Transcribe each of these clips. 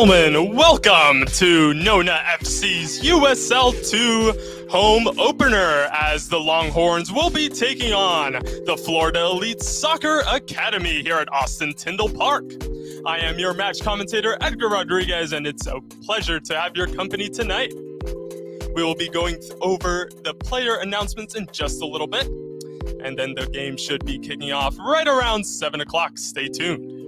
Gentlemen, welcome to Nona FC's USL 2 home opener as the Longhorns will be taking on the Florida Elite Soccer Academy here at Austin Tyndall Park. I am your match commentator, Edgar Rodriguez, and it's a pleasure to have your company tonight. We will be going over the player announcements in just a little bit, and then the game should be kicking off right around 7 o'clock. Stay tuned.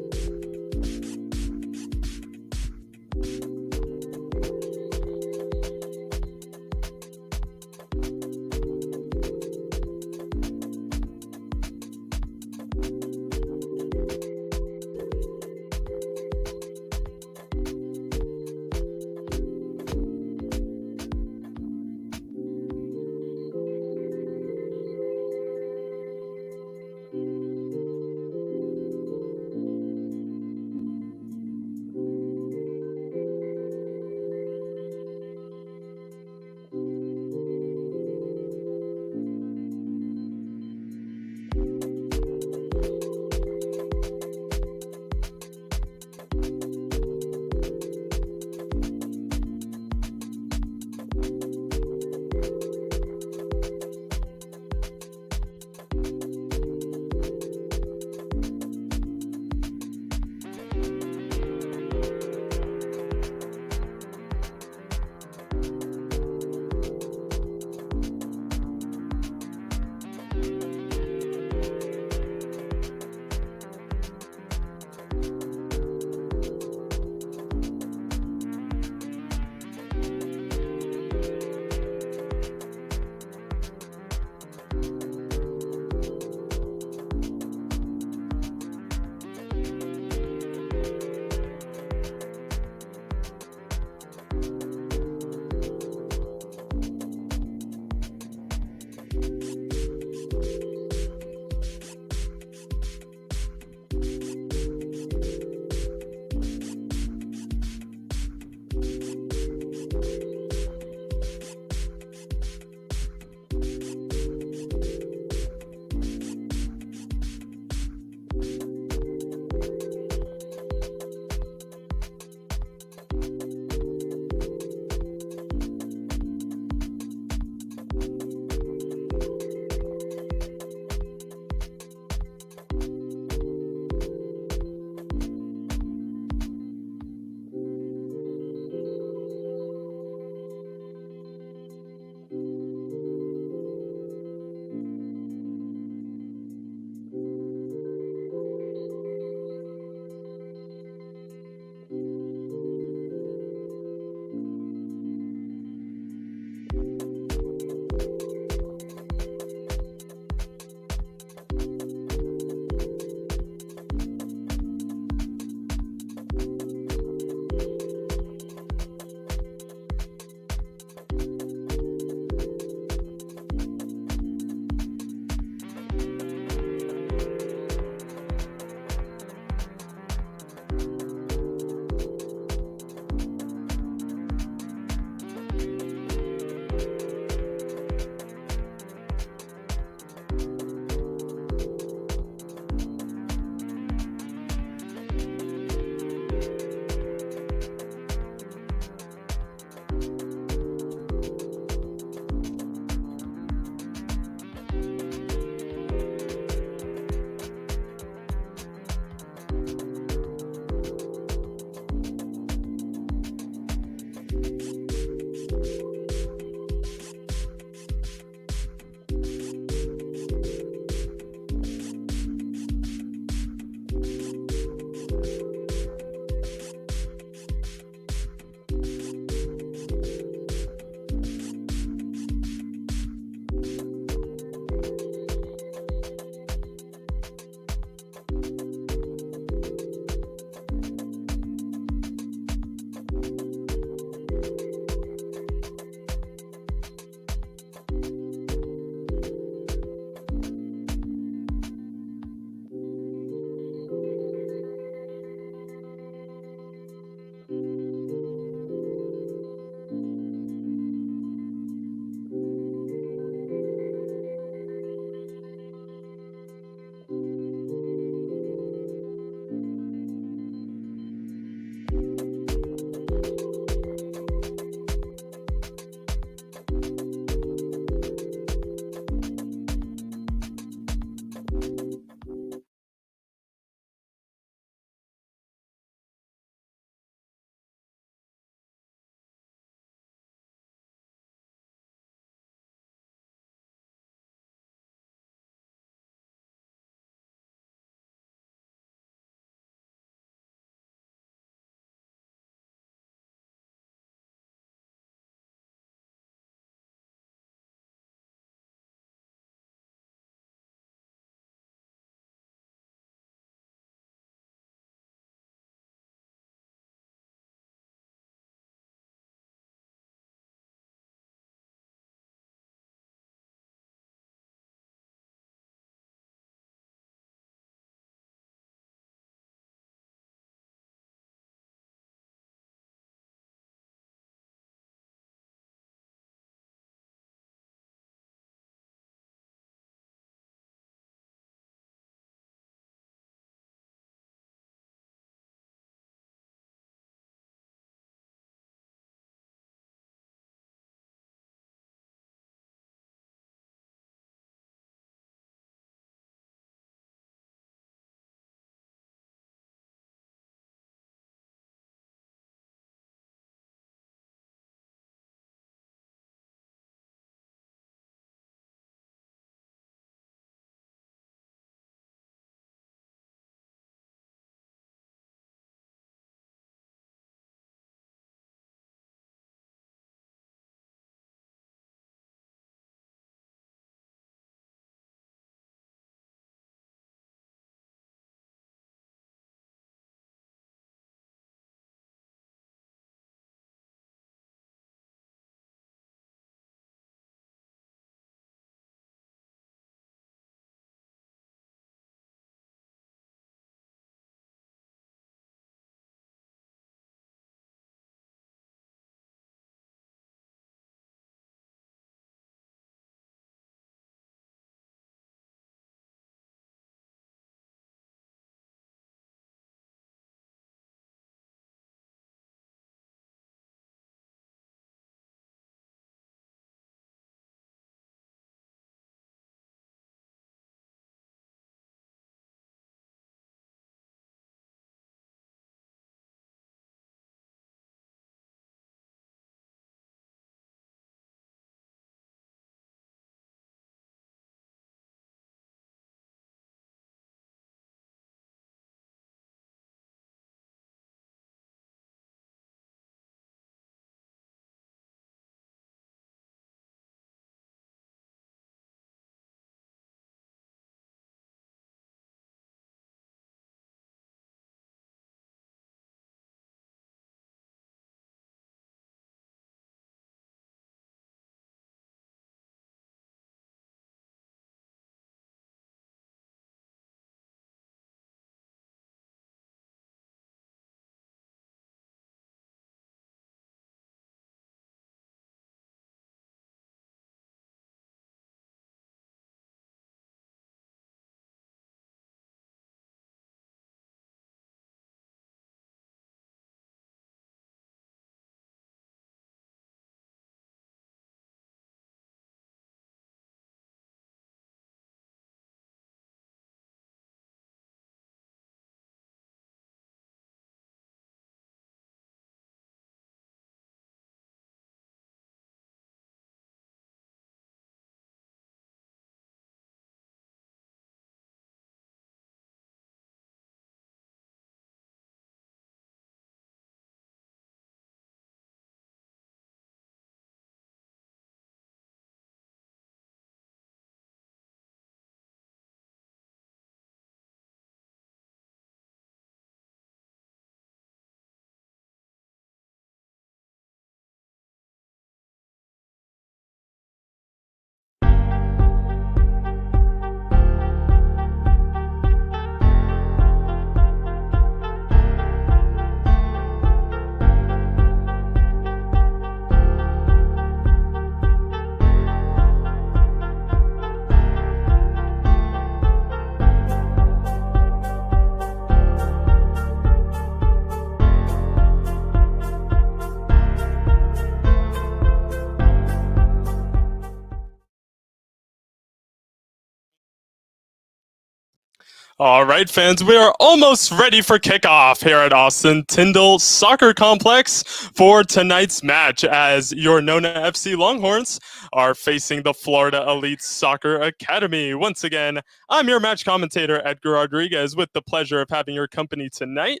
All right, fans, we are almost ready for kickoff here at Austin Tyndall Soccer Complex for tonight's match as your Nona FC Longhorns are facing the Florida Elite Soccer Academy. Once again, I'm your match commentator, Edgar Rodriguez, with the pleasure of having your company tonight.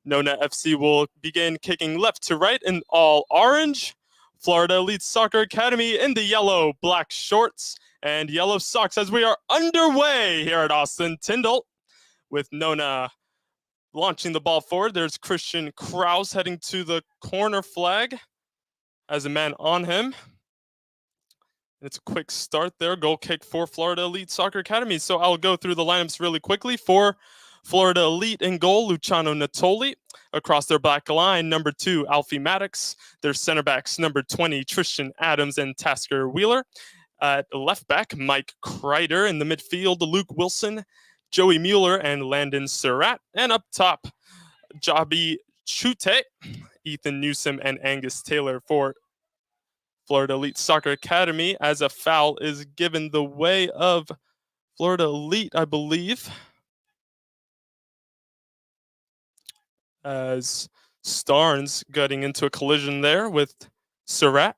Nona FC will begin kicking left to right in all orange. Florida Elite Soccer Academy in the yellow, black shorts, and yellow socks as we are underway here at Austin Tyndall with Nona launching the ball forward. There's Christian Kraus heading to the corner flag as a man on him. It's a quick start there. Goal kick for Florida Elite Soccer Academy. So I'll go through the lineups really quickly. For Florida Elite in goal, Luciano Natoli. Across their back line, number 2, Alfie Maddox. Their center backs, number 20, Tristan Adams and Tasker Wheeler. At left back, Mike Kreider. In the midfield, Luke Wilson, Joey Mueller, and Landon Surratt. And up top, Jabi Chute, Ethan Newsom, and Angus Taylor for Florida Elite Soccer Academy, as a foul is given the way of Florida Elite, I believe, as Starnes getting into a collision there with Surratt.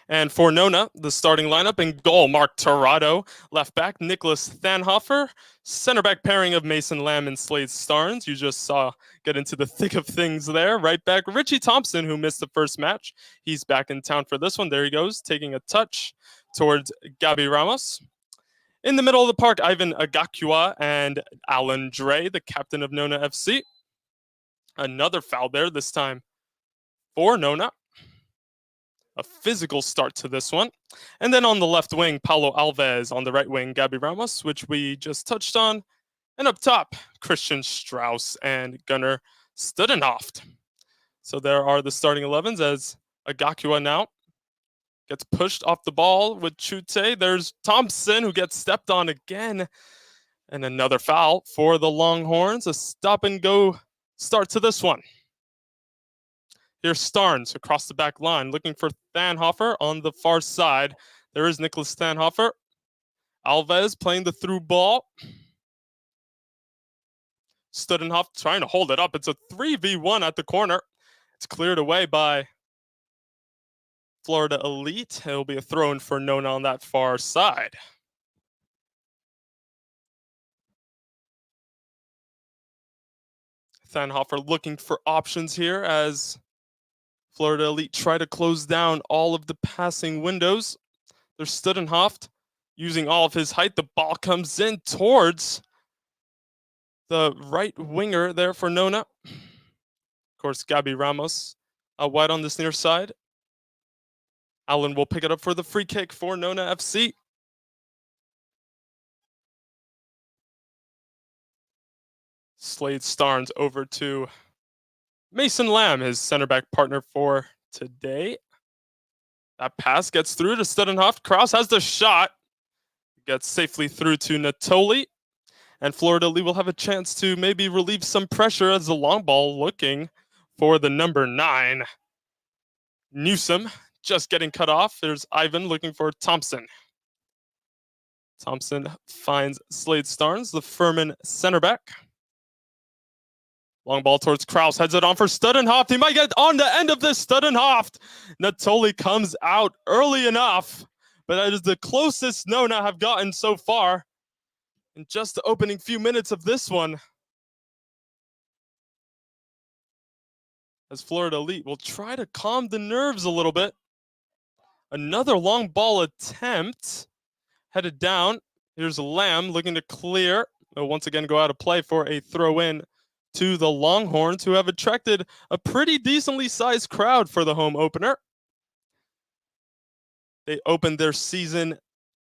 And for Nona, the starting lineup in goal, Mark Torrado. Left back, Nicholas Thanhofer. Center back pairing of Mason Lamb and Slade Starnes. You just saw get into the thick of things there. Right back, Richie Thompson, who missed the first match. He's back in town for this one. There he goes, taking a touch towards Gabi Ramos. In the middle of the park, Ivan Agakua and Alan Dre, the captain of Nona FC. Another foul there, this time for Nona. A physical start to this one. And then on the left wing, Paulo Alves. On the right wing, Gabi Ramos, which we just touched on. And up top, Christian Strauss and Gunnar Studenhoft. So there are the starting 11s as Agakua now gets pushed off the ball with Chute. There's Thompson, who gets stepped on again. And another foul for the Longhorns. A stop and go start to this one. Here's Starnes across the back line, looking for Thanhofer on the far side. There is Nicholas Thanhofer. Alves playing the through ball. Studenhoff trying to hold it up. It's a 3v1 at the corner. It's cleared away by Florida Elite. It'll be a throw-in for Nona on that far side. Thanhofer looking for options here as Florida Elite try to close down all of the passing windows. There's Studenhoft using all of his height. The ball comes in towards the right winger there for Nona. Of course, Gabi Ramos out wide on this near side. Allen will pick it up for the free kick for Nona FC. Slade Starnes over to Mason Lamb, his center back partner for today. That pass gets through to Studenhoft. Kraus has the shot. Gets safely through to Natoli. And Florida Lee will have a chance to maybe relieve some pressure as the long ball looking for the number 9. Newsom just getting cut off. There's Ivan looking for Thompson. Thompson finds Slade Starnes, the Furman center back. Long ball towards Kraus, heads it on for Studenhoft. He might get on the end of this. Studenhoft. Natoli comes out early enough, but that is the closest Nona have gotten so far in just the opening few minutes of this one. As Florida Elite will try to calm the nerves a little bit. Another long ball attempt. Headed down. Here's Lamb looking to clear. They'll once again go out of play for a throw-in to the Longhorns, who have attracted a pretty decently sized crowd for the home opener. They opened their season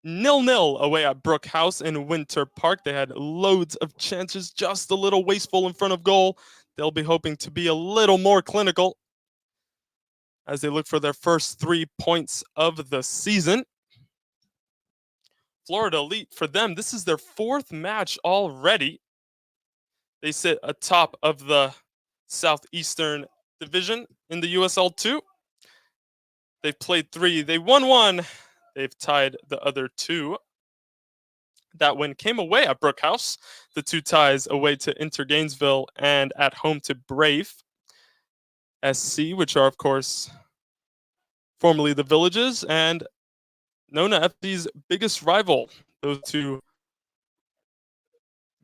0-0 away at Brook House in Winter Park. They had loads of chances, just a little wasteful in front of goal. They'll be hoping to be a little more clinical as they look for their first 3 points of the season. Florida Elite, for them, this is their 4th match already. They sit atop of the Southeastern Division in the USL 2. They've played 3. They won 1. They've tied the other 2. That win came away at Brookhouse. The 2 ties away to Inter Gainesville and at home to Brave SC, which are, of course, formerly the Villages, and Nona FC's biggest rival. Those 2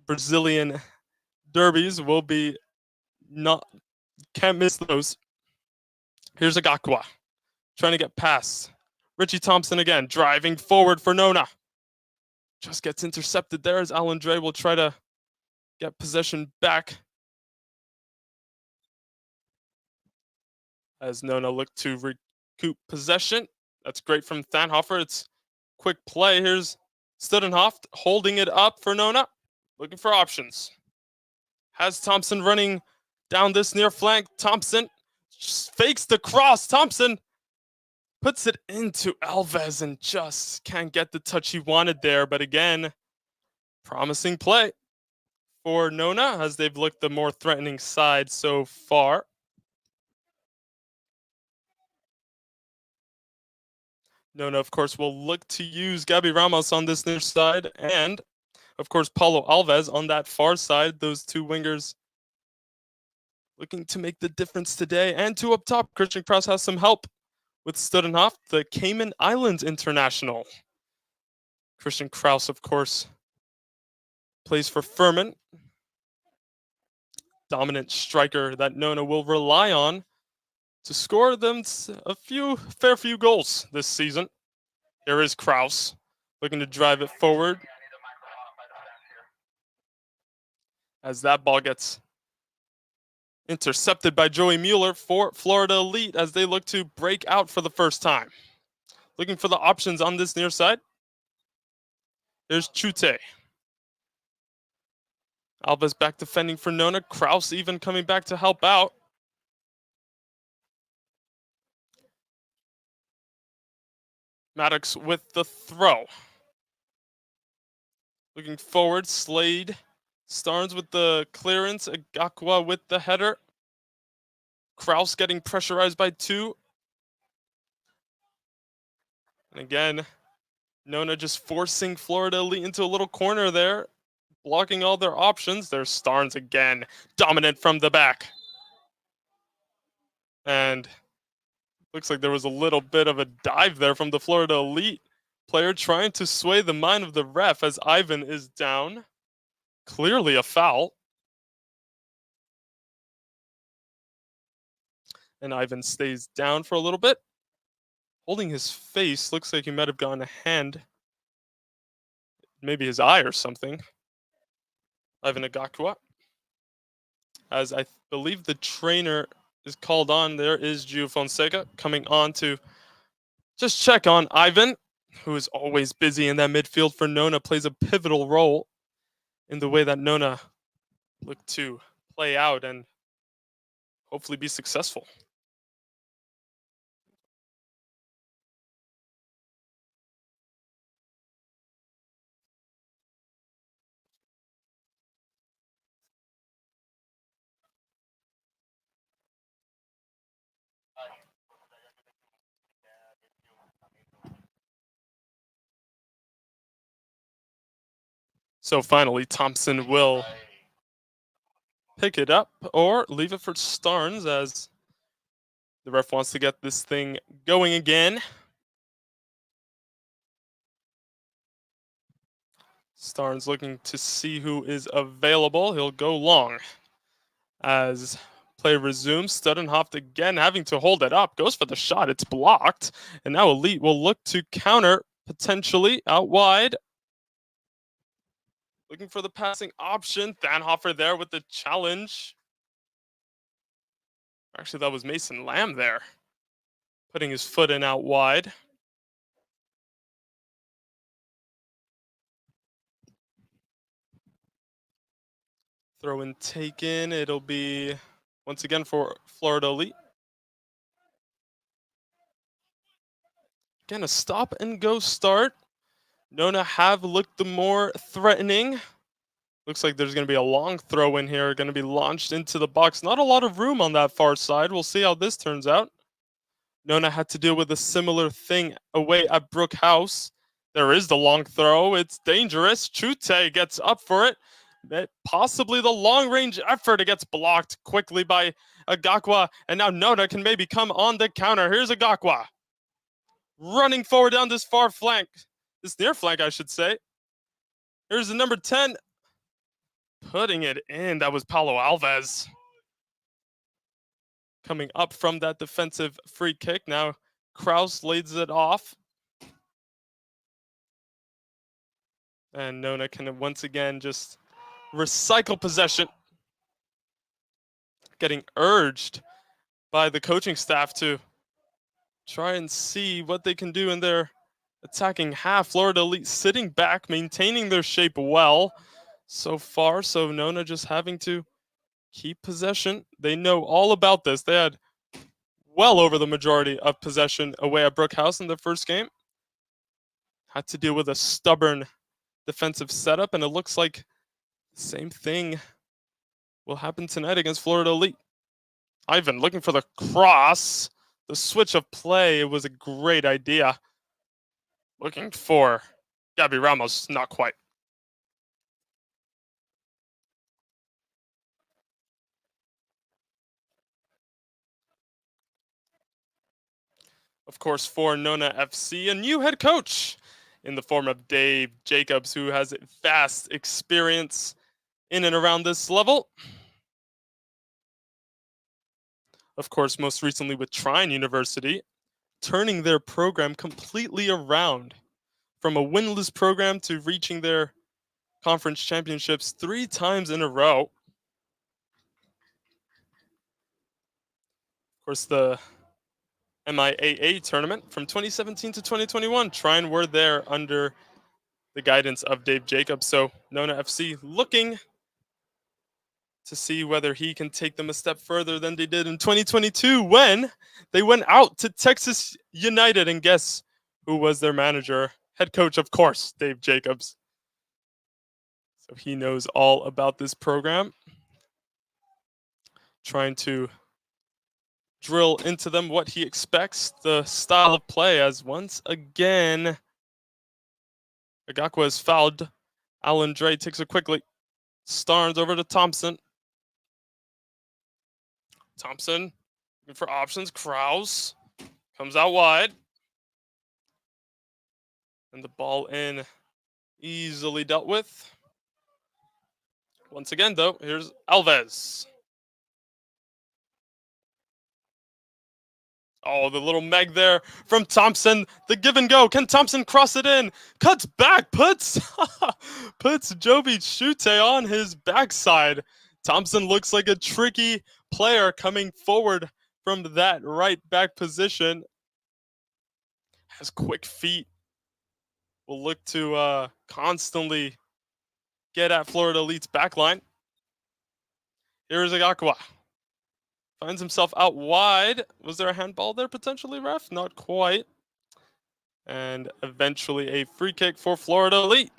Brazilian derbies will be can't miss those. Here's Agakwa trying to get past Richie Thompson again, driving forward for Nona. Just gets intercepted there as Alan Dre will try to get possession back. As Nona look to recoup possession. That's great from Thanhofer. It's quick play. Here's Studenhoft holding it up for Nona. Looking for options. Has Thompson running down this near flank. Thompson fakes the cross. Thompson puts it into Alves and just can't get the touch he wanted there. But again, promising play for Nona as they've looked the more threatening side so far. Nona, of course, will look to use Gabi Ramos on this near side and, of course, Paulo Alves on that far side. Those 2 wingers looking to make the difference today. And 2 up top, Christian Kraus has some help with Studenhof, the Cayman Islands international. Christian Kraus, of course, plays for Furman. Dominant striker that Nona will rely on to score them a fair few goals this season. Here is Kraus looking to drive it forward. As that ball gets intercepted by Joey Mueller for Florida Elite as they look to break out for the first time. Looking for the options on this near side. There's Chute. Alves back defending for Nona. Kraus even coming back to help out. Maddox with the throw. Looking forward, Slade. Starnes with the clearance. Agakwa with the header. Kraus getting pressurized by 2. And again, Nona just forcing Florida Elite into a little corner there, blocking all their options. There's Starnes again, dominant from the back. And looks like there was a little bit of a dive there from the Florida Elite player trying to sway the mind of the ref as Ivan is down. Clearly a foul. And Ivan stays down for a little bit. Holding his face. Looks like he might have gotten a hand. Maybe his eye or something. Ivan Agakwa. As I believe the trainer is called on. There is Gio Fonseca coming on to just check on Ivan, who is always busy in that midfield for Nona, plays a pivotal role in the way that Nona look to play out and hopefully be successful. So finally, Thompson will pick it up or leave it for Starnes as the ref wants to get this thing going again. Starnes looking to see who is available. He'll go long as play resumes. Studenhoft again having to hold it up. Goes for the shot. It's blocked. And now Elite will look to counter potentially out wide. Looking for the passing option. Thanhofer there with the challenge. Actually, that was Mason Lamb there. Putting his foot in out wide. Throw in taken. It'll be once again for Florida Elite. Again, a stop and go start. Nona have looked the more threatening. Looks like there's going to be a long throw in here, going to be launched into the box. Not a lot of room on that far side. We'll see how this turns out. Nona had to deal with a similar thing away at Brook House There is the long throw. It's dangerous. Chute gets up for it. Possibly the long range effort. It gets blocked quickly by Agakwa. And now Nona can maybe come on the counter. Here's Agakwa running forward down this far flank. This near flank, I should say. Here's the number 10. Putting it in. That was Paulo Alves. Coming up from that defensive free kick. Now Kraus lays it off. And Nona can once again just recycle possession. Getting urged by the coaching staff to try and see what they can do in their attacking half. Florida Elite sitting back, maintaining their shape well so far. So Nona just having to keep possession. They know all about this. They had well over the majority of possession away at Brookhouse in the first game. Had to deal with a stubborn defensive setup, and it looks like the same thing will happen tonight against Florida Elite. Ivan looking for the cross. The switch of play, it was a great idea. Looking for Gabby Ramos, not quite. Of course, for Nona FC, a new head coach in the form of Dave Jacobs, who has vast experience in and around this level. Of course, most recently with Trine University, turning their program completely around from a winless program to reaching their conference championships 3 times in a row. Of course, the MIAA tournament from 2017 to 2021, Trine were there under the guidance of Dave Jacobs. So Nona FC looking to see whether he can take them a step further than they did in 2022 when they went out to Texas United. And guess who was their manager? Head coach, of course, Dave Jacobs. So he knows all about this program. Trying to drill into them what he expects, the style of play, as once again Agakwa is fouled. Alan Dre takes it quickly. Starnes over to Thompson. Thompson looking for options. Kraus comes out wide. And the ball in, easily dealt with. Once again, though, here's Alves. Oh, the little meg there from Thompson. The give and go. Can Thompson cross it in? Cuts back, puts Joby Chute on his backside. Thompson looks like a tricky player coming forward from that right back position. Has quick feet. Will look to constantly get at Florida Elite's backline. Here's Agakwa. Finds himself out wide. Was there a handball there potentially, ref? Not quite. And eventually a free kick for Florida Elite.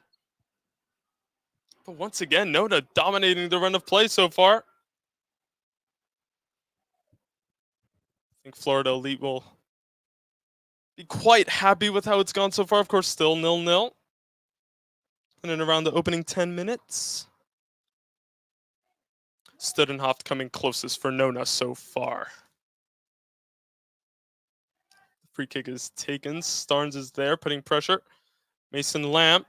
But once again, Nona dominating the run of play so far. I think Florida Elite will be quite happy with how it's gone so far. Of course, still 0-0. And then around the opening 10 minutes. Studenhoft coming closest for Nona so far. The free kick is taken. Starnes is there, putting pressure. Mason Lamp.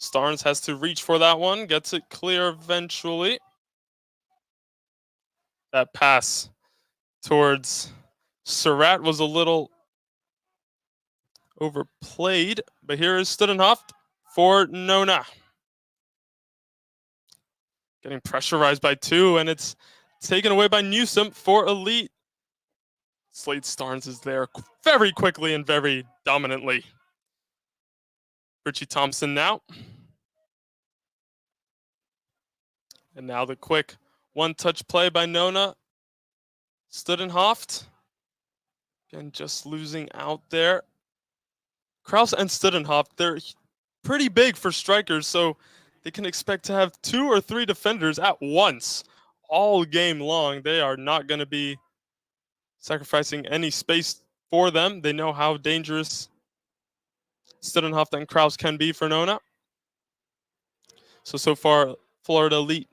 Starnes has to reach for that one. Gets it clear eventually. That pass towards Surratt was a little overplayed. But here is Studenhoft for Nona. Getting pressurized by 2, and it's taken away by Newsom for Elite. Slade Starnes is there very quickly and very dominantly. Richie Thompson now. And now the quick one-touch play by Nona. Studenhoft. Again, just losing out there. Kraus and Studenhoft, they're pretty big for strikers, so they can expect to have 2 or 3 defenders at once all game long. They are not going to be sacrificing any space for them. They know how dangerous Studenhoff than Kraus can be for Nona. So far, Florida Elite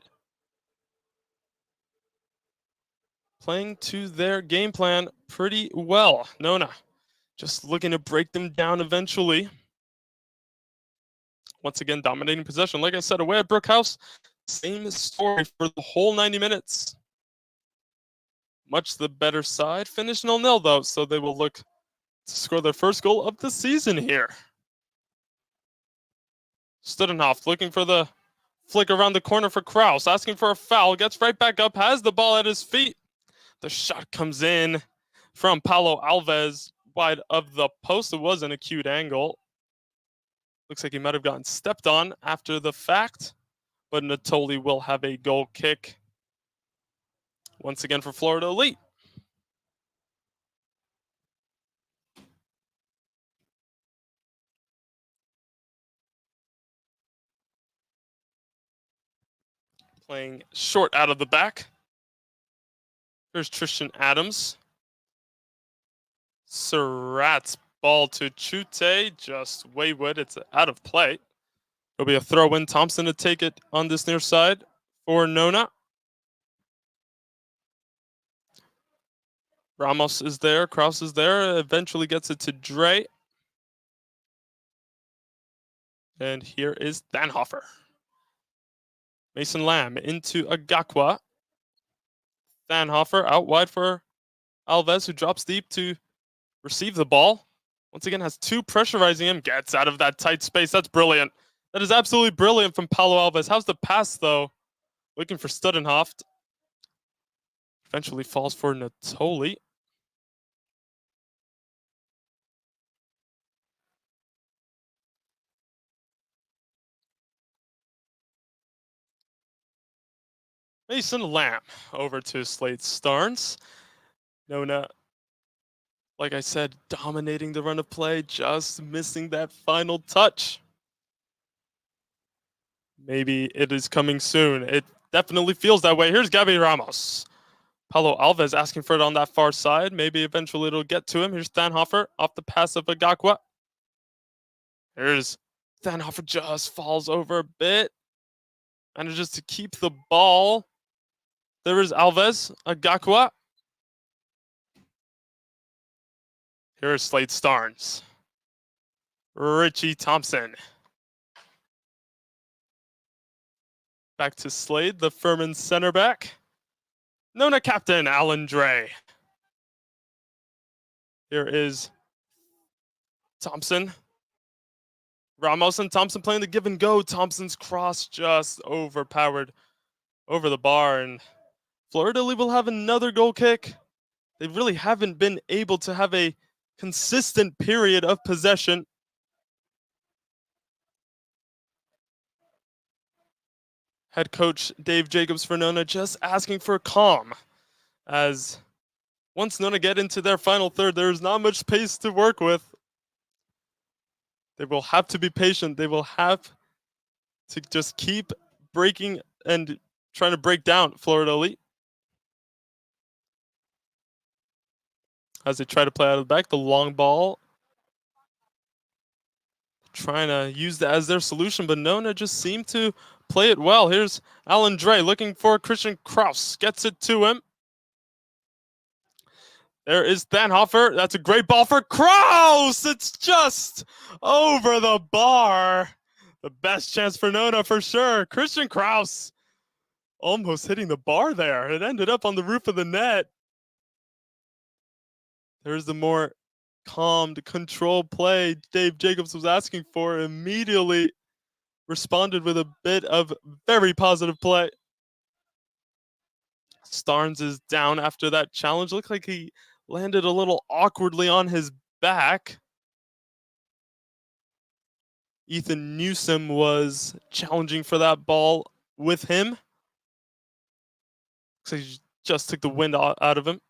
playing to their game plan pretty well. Nona just looking to break them down eventually. Once again, dominating possession. Like I said, away at Brookhouse, same story for the whole 90 minutes. Much the better side. Finished 0-0 though, so they will look to score their first goal of the season here. Studenhoff looking for the flick around the corner for Kraus, asking for a foul, gets right back up, has the ball at his feet. The shot comes in from Paulo Alves, wide of the post. It was an acute angle. Looks like he might have gotten stepped on after the fact, but Natoli will have a goal kick once again for Florida Elite. Playing short out of the back. Here's Tristan Adams. Surratt's ball to Chute, just wayward. It's out of play. It'll be a throw in. Thompson to take it on this near side for Nona. Ramos is there. Kraus is there. Eventually gets it to Dre. And here is Thanhofer. Mason Lamb into Agakwa. Thanhofer out wide for Alves, who drops deep to receive the ball. Once again, has two pressurizing him. Gets out of that tight space. That's brilliant. That is absolutely brilliant from Paulo Alves. How's the pass, though? Looking for Studenhoff. Eventually falls for Natoli. Mason Lamb over to Slade Starnes. Nona, like I said, dominating the run of play, just missing that final touch. Maybe it is coming soon. It definitely feels that way. Here's Gabi Ramos. Paulo Alves asking for it on that far side. Maybe eventually it'll get to him. Here's Thanhofer off the pass of Agakwa. Here's Thanhofer, just falls over a bit. Manages to keep the ball. There is Alves, Agakwa. Here's Slade Starnes. Richie Thompson. Back to Slade, the Furman center back. Nona captain, Alan Dre. Here is Thompson. Ramos and Thompson playing the give and go. Thompson's cross just overpowered over the bar, and Florida will have another goal kick. They really haven't been able to have a consistent period of possession. Head coach Dave Jacobs for Nona just asking for calm, as once Nona get into their final third, there is not much pace to work with. They will have to be patient. They will have to just keep breaking and trying to break down Florida Elite. As they try to play out of the back, the long ball. Trying to use that as their solution, but Nona just seemed to play it well. Here's Alan Dre looking for Christian Kraus. Gets it to him. There is Thanhofer. That's a great ball for Kraus. It's just over the bar. The best chance for Nona for sure. Christian Kraus almost hitting the bar there. It ended up on the roof of the net. There's the more calmed, controlled play Dave Jacobs was asking for. Immediately responded with a bit of very positive play. Starnes is down after that challenge. Looked like he landed a little awkwardly on his back. Ethan Newsom was challenging for that ball with him. Looks like he just took the wind out of him.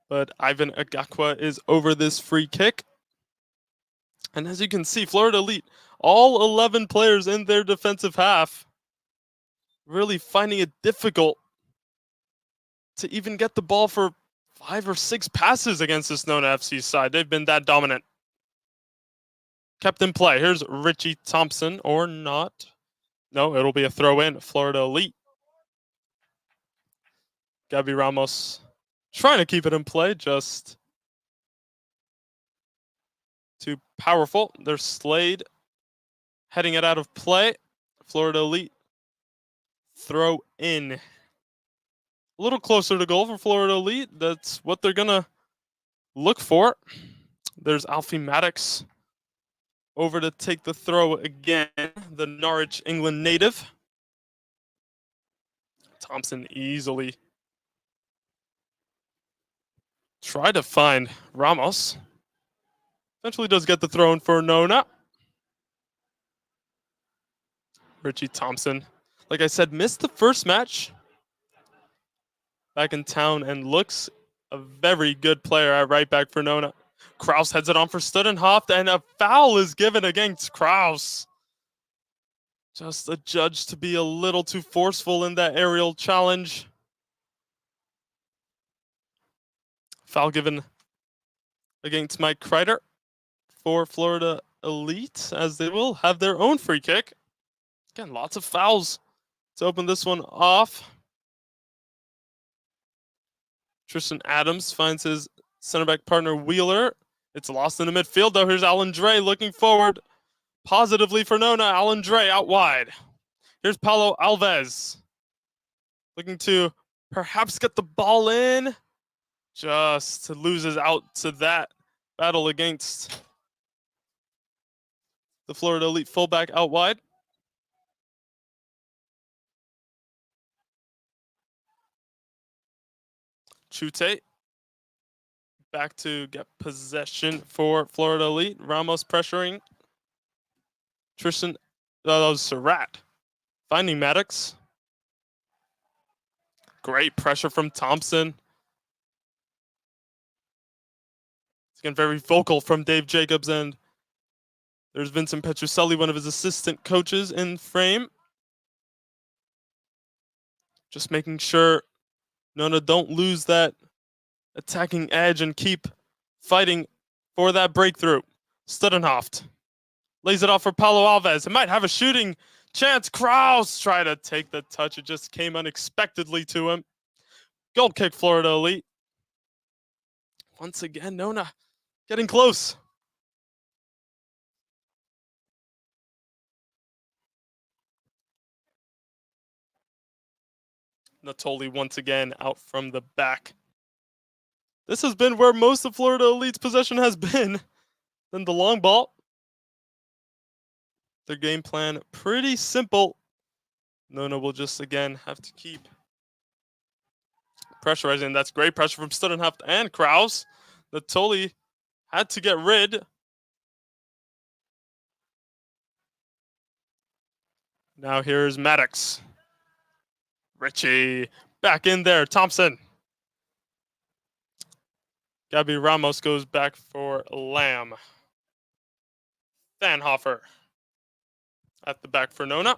But Ivan Agakwa is over this free kick. And as you can see, Florida Elite, all 11 players in their defensive half, really finding it difficult to even get the ball for 5 or 6 passes against this Nona FC side. They've been that dominant. Kept in play. Here's Richie Thompson, or not. No, it'll be a throw in. Florida Elite. Gabby Ramos trying to keep it in play, just too powerful. There's Slade heading it out of play. Florida Elite throw in. A little closer to goal for Florida Elite. That's what they're going to look for. There's Alfie Maddox over to take the throw again, the Norwich, England native. Thompson easily tried to find Ramos. Eventually does get the throw in for Nona. Richie Thompson, like I said, missed the first match back in town and looks a very good player at right back for Nona. Kraus heads it on for Studenhoft, and a foul is given against Kraus. Just a judge to be a little too forceful in that aerial challenge. Foul given against Mike Kreider for Florida Elite, as they will have their own free kick. Again, lots of fouls to open this one off. Tristan Adams finds his center back partner Wheeler. It's lost in the midfield, though. Here's Alan Dre looking forward positively for Nona. Alan Dre out wide. Here's Paulo Alves looking to perhaps get the ball in. Just loses out to that battle against the Florida Elite fullback out wide. Chute back to get possession for Florida Elite. Ramos pressuring. Tristan, that was Surratt finding Maddox. Great pressure from Thompson. It's again very vocal from Dave Jacobs, and there's Vincent Petrucelli, one of his assistant coaches, in frame. Just making sure Nona don't lose that attacking edge and keep fighting for that breakthrough. Studenhoft lays it off for Paulo Alves. It might have a shooting chance. Kraus tried to take the touch. It just came unexpectedly to him. Goal kick, Florida Elite. Once again, Nona getting close. Natoli once again out from the back. This has been where most of Florida Elite's possession has been. Then the long ball. Their game plan pretty simple. Nona will just again have to keep pressurizing. That's great pressure from Studenhoft and Kraus. Natoli had to get rid. Now here's Maddox. Richie back in there. Thompson. Gabby Ramos goes back for Lamb. Thanhofer at the back for Nona.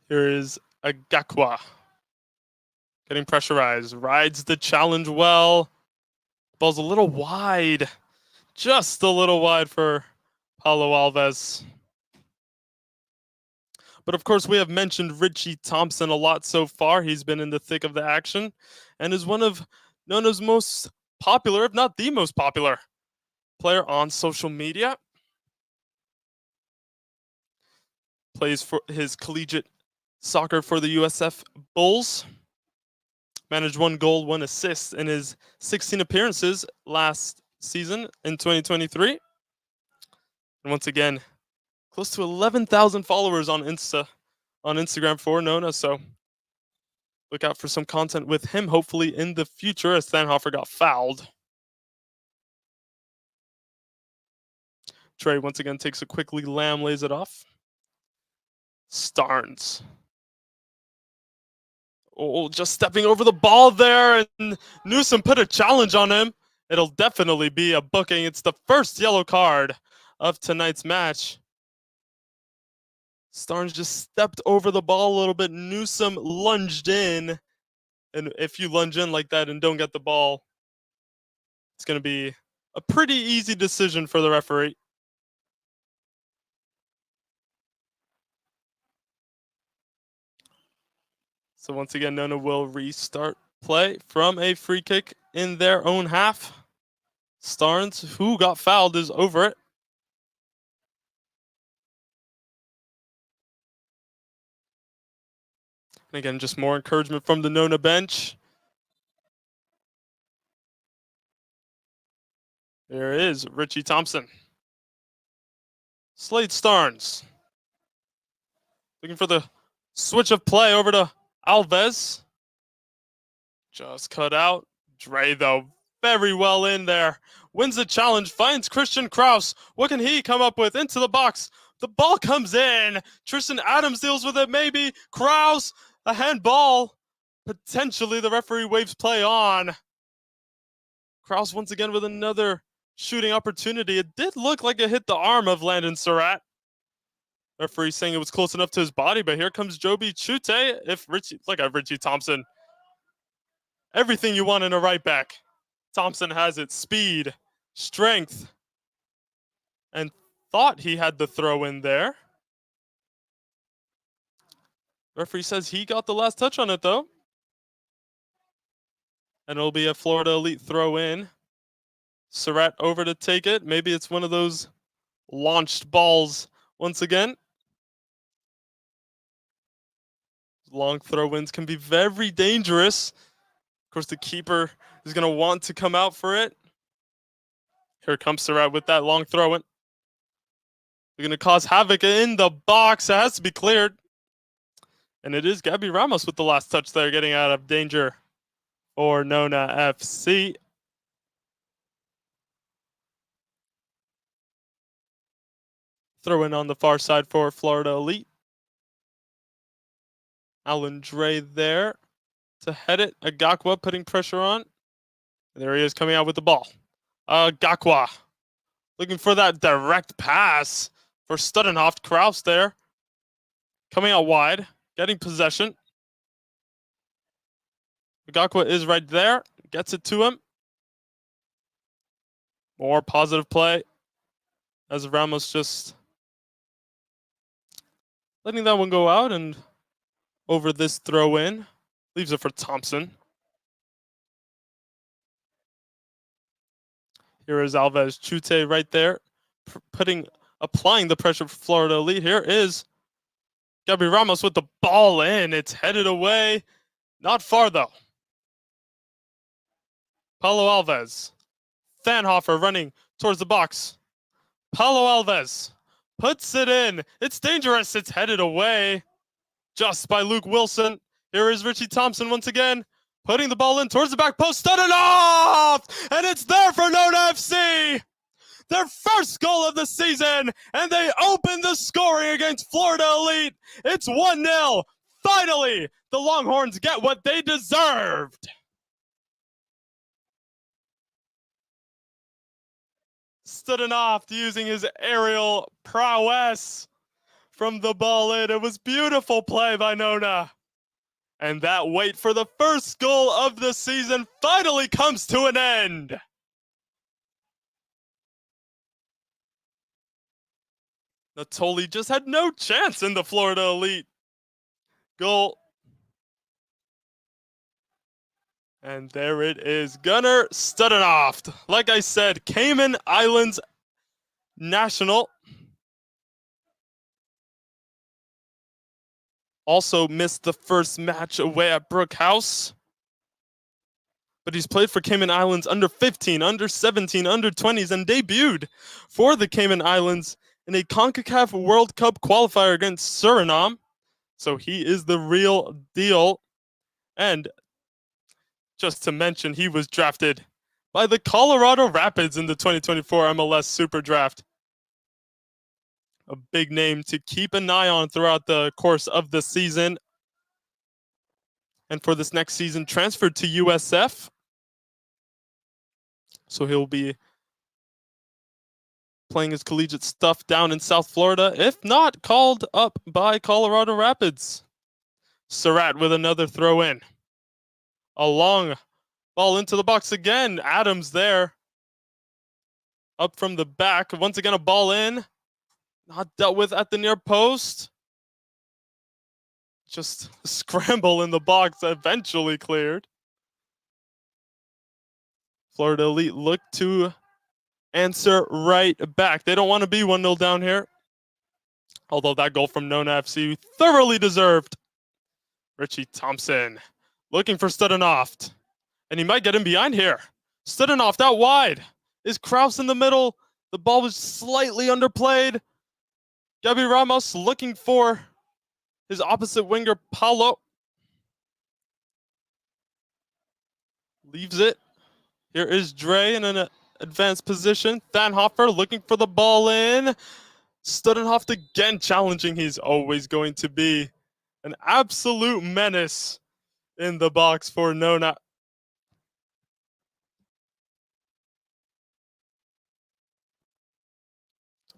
Here is Agakwa. Getting pressurized. Rides the challenge well. Ball's a little wide. Just a little wide for Paulo Alves. But of course, we have mentioned Richie Thompson a lot so far. He's been in the thick of the action and is one of Nona's most popular, if not the most popular, player on social media. Plays for his collegiate soccer for the USF Bulls. Managed 1 goal, 1 assist in his 16 appearances last season in 2023. And once again, close to 11,000 followers on Instagram for Nona. So look out for some content with him, hopefully in the future, as Thanhofer got fouled. Trey once again takes it quickly. Lamb lays it off. Starnes. Oh, just stepping over the ball there, and Newsom put a challenge on him. It'll definitely be a booking. It's the first yellow card of tonight's match. Starnes just stepped over the ball a little bit. Newsom lunged in. And if you lunge in like that and don't get the ball, it's going to be a pretty easy decision for the referee. So once again, Nona will restart play from a free kick in their own half. Starnes, who got fouled, is over it. And again, just more encouragement from the Nona bench. There is Richie Thompson. Slade Starnes. Looking for the switch of play over to Alves. Just cut out. Dre, though, very well in there. Wins the challenge, finds Christian Kraus. What can he come up with? Into the box. The ball comes in. Tristan Adams deals with it, maybe. Kraus, a handball. Potentially the referee waves play on. Kraus once again with another shooting opportunity. It did look like it hit the arm of Landon Surratt. Referee saying it was close enough to his body, but here comes Joby Chute. If Richie, look at Richie Thompson. Everything you want in a right back. Thompson has it. Speed, strength, and thought he had the throw in there. Referee says he got the last touch on it, though. And it'll be a Florida Elite throw in. Surratt over to take it. Maybe it's one of those launched balls once again. Long throw-ins can be very dangerous. Of course, the keeper is going to want to come out for it. Here comes Surratt with that long throw-in. They're going to cause havoc in the box. It has to be cleared. And it is Gabby Ramos with the last touch there, getting out of danger for Nona FC. Throw in on the far side for Florida Elite. Alan Dre there to head it. Agakwa putting pressure on. There he is coming out with the ball. Agakwa looking for that direct pass for Studenhoft. Kraus there. Coming out wide. Getting possession. Agakwa is right there. Gets it to him. More positive play as Ramos just letting that one go out and over this throw in. Leaves it for Thompson. Here is Alves Chute right there, applying the pressure for Florida Elite. Here is Gabby Ramos with the ball in. It's headed away. Not far, though. Paulo Alves. Thanhofer running towards the box. Paulo Alves puts it in. It's dangerous. It's headed away just by Luke Wilson. Here is Richie Thompson once again, putting the ball in towards the back post. Studded off! And it's there for Nona FC. Their first goal of the season, and they open the scoring against Florida Elite. It's 1-0. Finally, the Longhorns get what they deserved. Studenoff using his aerial prowess from the ball in. It was beautiful play by Nona. And that wait for the first goal of the season finally comes to an end. Natoli just had no chance in the Florida Elite goal. And there it is, Gunnar Studenoff. Like I said, Cayman Islands national. Also missed the first match away at Brook House. But he's played for Cayman Islands under 15, under 17, under 20s, and debuted for the Cayman Islands in a CONCACAF World Cup qualifier against Suriname. So he is the real deal. And just to mention, he was drafted by the Colorado Rapids in the 2024 MLS Super Draft. A big name to keep an eye on throughout the course of the season. And for this next season, transferred to USF. So he'll be playing his collegiate stuff down in South Florida, if not called up by Colorado Rapids. Surratt with another throw in. A long ball into the box again. Adams there. Up from the back. Once again, a ball in. Not dealt with at the near post. Just a scramble in the box, eventually cleared. Florida Elite look to answer right back. They don't want to be 1-0 down here. Although that goal from Nona FC thoroughly deserved. Richie Thompson looking for Studenoft. And he might get him behind here. Studenoft out wide. Is Kraus in the middle? The ball was slightly underplayed. Gabi Ramos looking for his opposite winger, Paulo. Leaves it. Here is Dre in an advanced position. Thanhofer looking for the ball in. Studenhoft again challenging. He's always going to be an absolute menace in the box for Nona.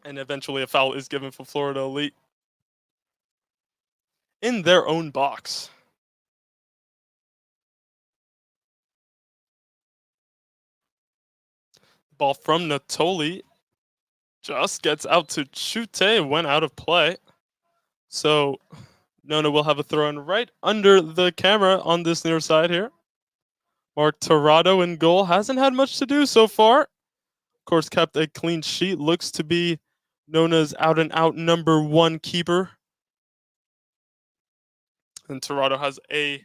And eventually a foul is given for Florida Elite in their own box. Ball from Natoli just gets out to Chute, went out of play. So Nona will have a throw in right under the camera on this near side here. Mark Torrado in goal. Hasn't had much to do so far. Of course, kept a clean sheet. Looks to be Nona's out-and-out number one keeper. And Torrado has an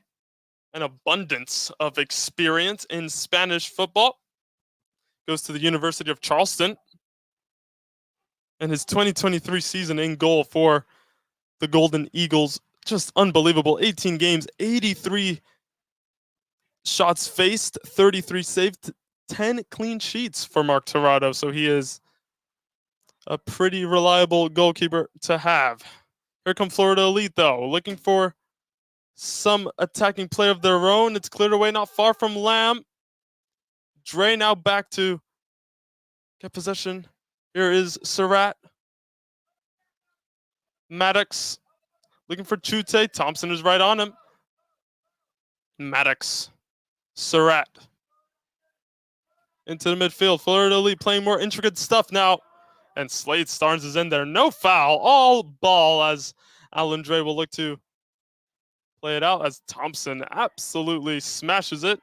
abundance of experience in Spanish football. Goes to the University of Charleston. And his 2023 season in goal for the Golden Eagles, just unbelievable. 18 games, 83 shots faced, 33 saved, 10 clean sheets for Mark Torrado. So he is a pretty reliable goalkeeper to have. Here come Florida Elite, though, looking for some attacking play of their own. It's cleared away not far from Lamb. Dre now back to get possession. Here is Surratt. Maddox looking for Chute. Thompson is right on him. Maddox. Surratt. Into the midfield. Florida Elite playing more intricate stuff now. And Slade Starnes is in there. No foul. All ball as Alan Dre will look to play it out as Thompson absolutely smashes it.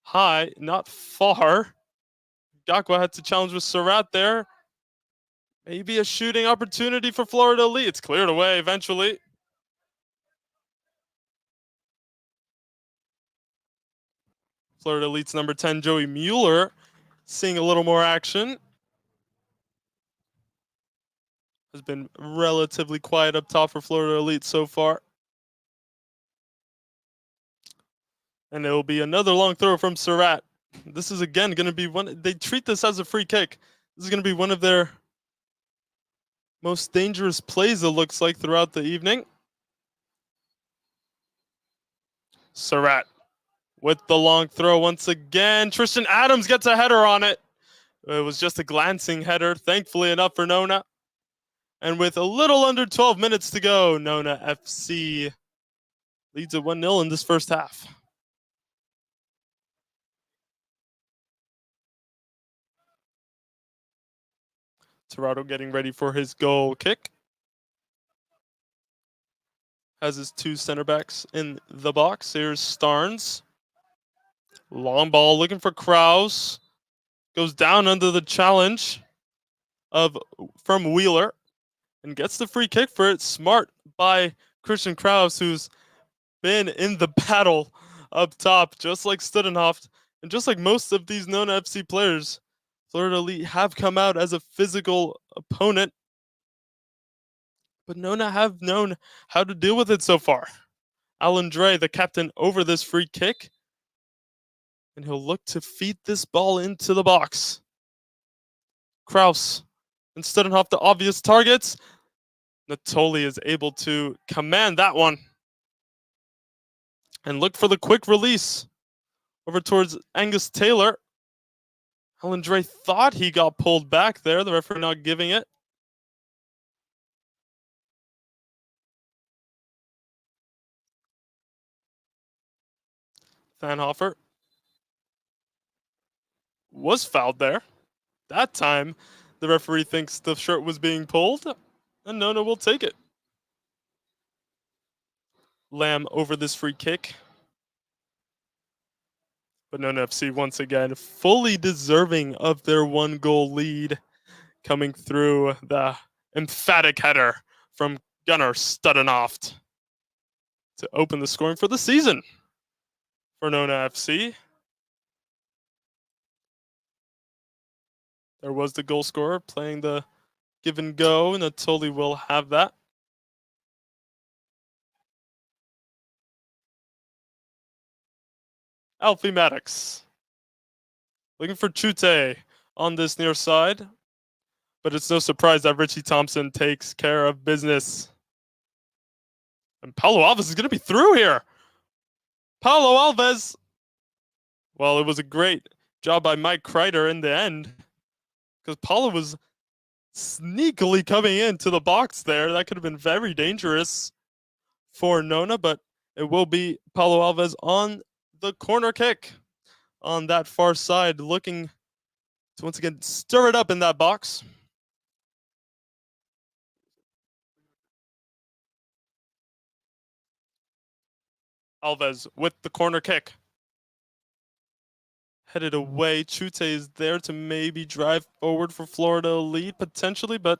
High, not far. Gakwa had to challenge with Surratt there. Maybe a shooting opportunity for Florida Elite. It's cleared away eventually. Florida Elite's number 10, Joey Mueller, seeing a little more action. Has been relatively quiet up top for Florida Elite so far. And it will be another long throw from Surratt. This is again going to be one. They treat this as a free kick. This is going to be one of their most dangerous plays, it looks like, throughout the evening. Surratt with the long throw once again. Tristan Adams gets a header on it. It was just a glancing header, thankfully enough for Nona. And with a little under 12 minutes to go, Nona FC leads at 1-0 in this first half. Torrado getting ready for his goal kick. Has his two center backs in the box. Here's Starnes. Long ball looking for Kraus. Goes down under the challenge from Wheeler. And gets the free kick for it. Smart by Christian Kraus, who's been in the battle up top, just like Studenhoft. And just like most of these Nona FC players, Florida Elite have come out as a physical opponent. But Nona have known how to deal with it so far. Alan Dre, the captain, over this free kick. And he'll look to feed this ball into the box. Kraus and Studenhoff, the obvious targets. Natoli is able to command that one. And look for the quick release over towards Angus Taylor. Alondre thought he got pulled back there. The referee not giving it. Thanhofer was fouled there. That time, the referee thinks the shirt was being pulled, and Nona will take it. Lamb over this free kick. But Nona FC once again fully deserving of their 1-goal lead, coming through the emphatic header from Gunnar Studenoft to open the scoring for the season for Nona FC. There was the goal scorer playing the give and go, and Natoli will have that. Alfie Maddox looking for Chute on this near side, but it's no surprise that Richie Thompson takes care of business. And Paulo Alves is going to be through here. Paulo Alves. Well, it was a great job by Mike Kreider in the end, because Paulo was sneakily coming into the box there. That could have been very dangerous for Nona, but it will be Paulo Alves on the corner kick on that far side, looking to once again stir it up in that box. Alves with the corner kick. Headed away. Chute is there to maybe drive forward for Florida Elite, potentially, but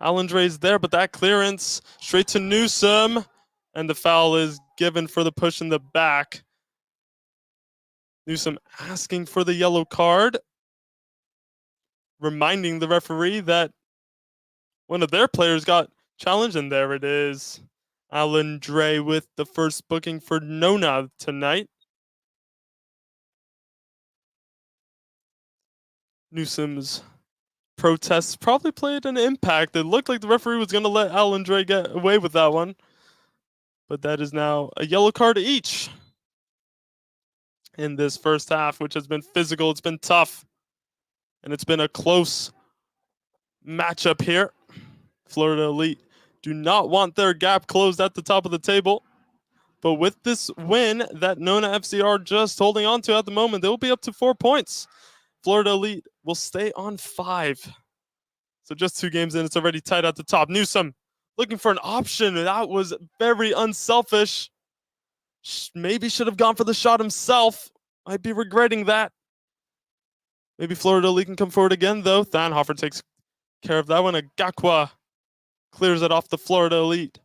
Alondre is there, but that clearance straight to Newsom, and the foul is given for the push in the back. Newsom asking for the yellow card, reminding the referee that one of their players got challenged, and there it is. Alondre with the first booking for Nona tonight. Newsom's protests probably played an impact. It looked like the referee was going to let Alondre get away with that one. But that is now a yellow card each in this first half, which has been physical. It's been tough. And it's been a close matchup here. Florida Elite do not want their gap closed at the top of the table. But with this win that Nona FC are just holding on to at the moment, they will be up to 4 points. Florida Elite will stay on 5. So just 2 games in, it's already tight at the top. Newsom looking for an option. That was very unselfish. Maybe should have gone for the shot himself. Might be regretting that. Maybe Florida Elite can come forward again, though. Thanhofer takes care of that one. Agakwa clears it off the Florida Elite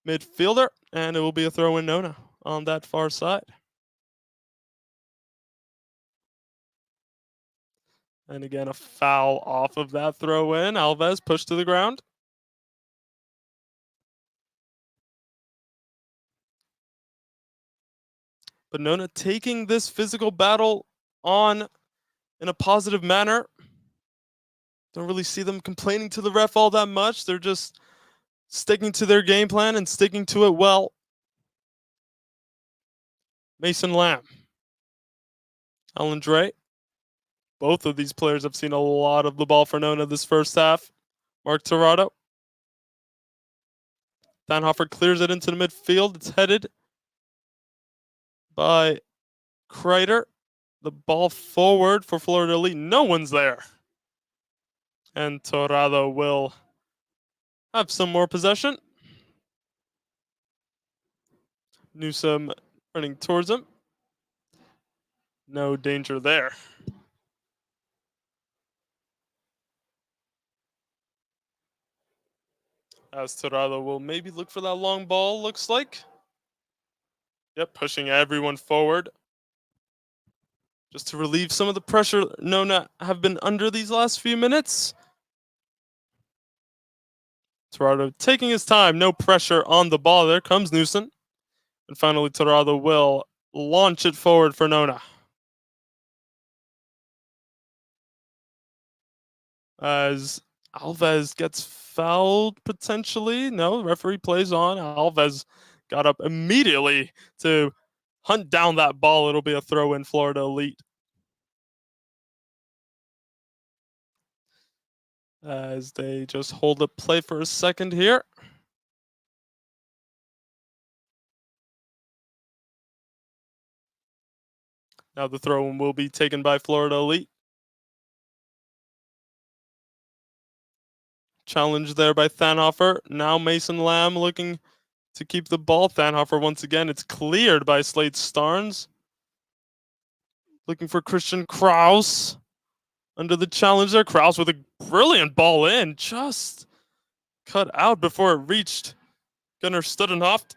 midfielder, and it will be a throw-in Nona on that far side. And again, a foul off of that throw-in. Alves pushed to the ground. But Nona taking this physical battle on in a positive manner. Don't really see them complaining to the ref all that much. They're just sticking to their game plan and sticking to it well. Mason Lamb. Alondre. Both of these players have seen a lot of the ball for Nona this first half. Mark Torado. Thanhofer clears it into the midfield. It's headed by Kreider. The ball forward for Florida Elite. No one's there. And Torado will have some more possession. Newsom running towards him. No danger there. As Torado will maybe look for that long ball, looks like. Yep, pushing everyone forward. Just to relieve some of the pressure Nona have been under these last few minutes. Torado taking his time, no pressure on the ball. There comes Newsom. And finally, Torado will launch it forward for Nona. As Alves gets fouled potentially. No, the referee plays on. Alves got up immediately to hunt down that ball. It'll be a throw in Florida Elite. as they just hold up play for a second here. Now the throw-in will be taken by Florida Elite. Challenge there by Thanhofer. Now Mason Lamb looking to keep the ball. Thanhofer once again. It's cleared by Slade Starnes. Looking for Christian Kraus. Under the challenge there. Kraus with a brilliant ball in. Just cut out before it reached Gunnar Studenhoft.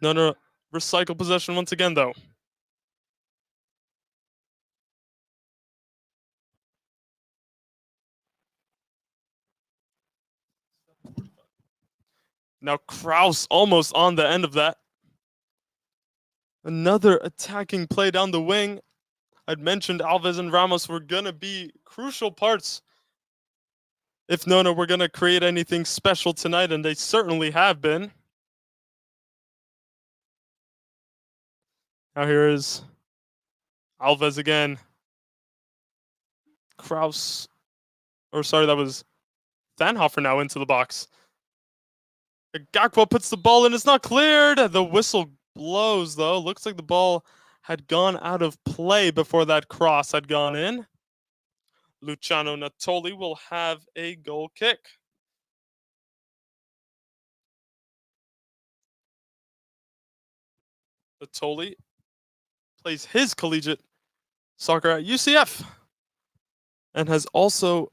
Nona recycle possession once again, though. Now Kraus almost on the end of that. Another attacking play down the wing. I'd mentioned Alves and Ramos were going to be crucial parts if Nona were going to create anything special tonight, and they certainly have been. Now here is Alves again. Kraus, or sorry, that was Thanhofer now into the box. Gakpo puts the ball in. It's not cleared. The whistle blows, though. Looks like the ball had gone out of play before that cross had gone in. Luciano Natoli will have a goal kick. Natoli plays his collegiate soccer at UCF and has also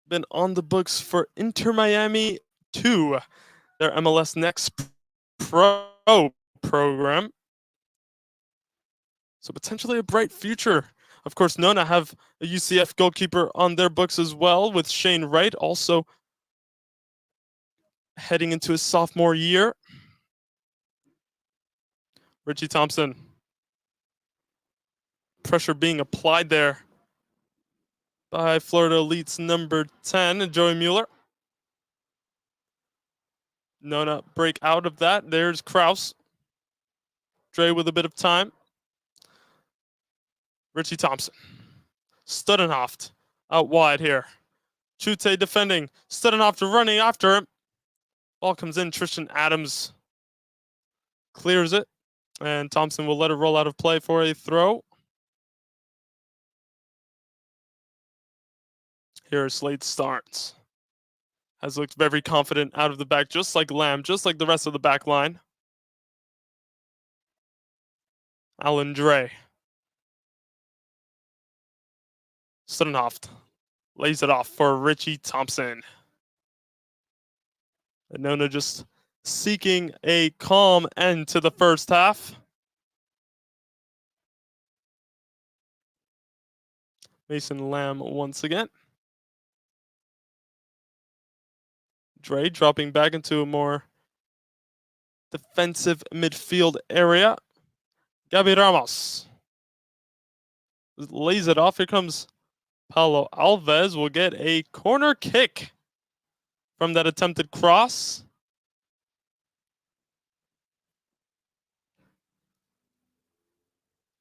been on the books for Inter Miami 2, their MLS Next Pro program. So potentially a bright future. Of course, Nona have a UCF goalkeeper on their books as well, with Shane Wright also heading into his sophomore year. Richie Thompson. Pressure being applied there by Florida Elite's number 10, Joey Mueller. Nona break out of that. There's Kraus. Dre with a bit of time. Richie Thompson. Studenhoft out wide here. Chute defending. Studenhoft running after him. Ball comes in. Tristan Adams clears it. And Thompson will let it roll out of play for a throw. Here is Slade Starnes. Has looked very confident out of the back, just like Lamb, just like the rest of the back line. Alan Dre. Studenhoft lays it off for Richie Thompson. And Nona just seeking a calm end to the first half. Mason Lamb once again. Dre dropping back into a more defensive midfield area. Gabi Ramos lays it off. Here comes Paulo Alves. Will get a corner kick from that attempted cross.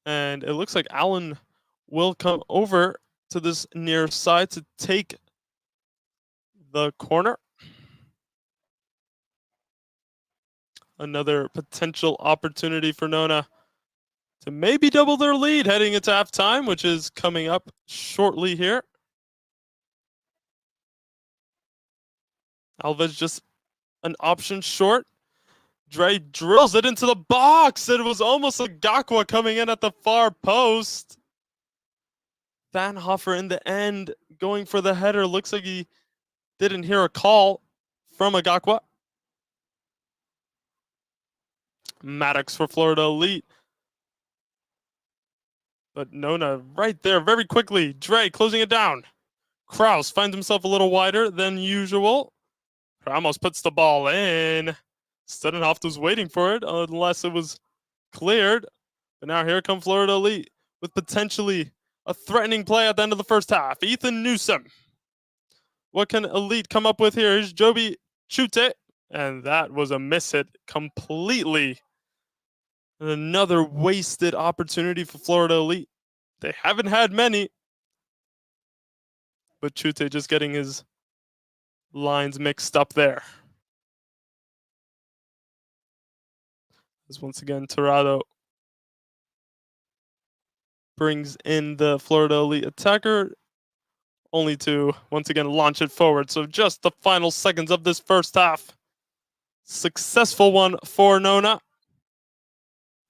And it looks like Allen will come over to this near side to take the corner. Another potential opportunity for Nona to maybe double their lead heading into halftime, which is coming up shortly here. Alves just an option short. Dre drills it into the box. It was almost a Gakwa coming in at the far post. Thanhofer in the end going for the header. Looks like he didn't hear a call from Agakwa. Maddox for Florida Elite. But Nona right there very quickly. Dre closing it down. Kraus finds himself a little wider than usual. Ramos puts the ball in. Studenhoft was waiting for it unless it was cleared. But now here come Florida Elite with potentially a threatening play at the end of the first half. Ethan Newsom. What can Elite come up with here? Here's Joby Chute. And that was a miss hit completely. And another wasted opportunity for Florida Elite. They haven't had many. but Chute just getting his lines mixed up there. As once again, Torado brings in the Florida Elite attacker, only to once again launch it forward. So just the final seconds of this first half. Successful one for Nona.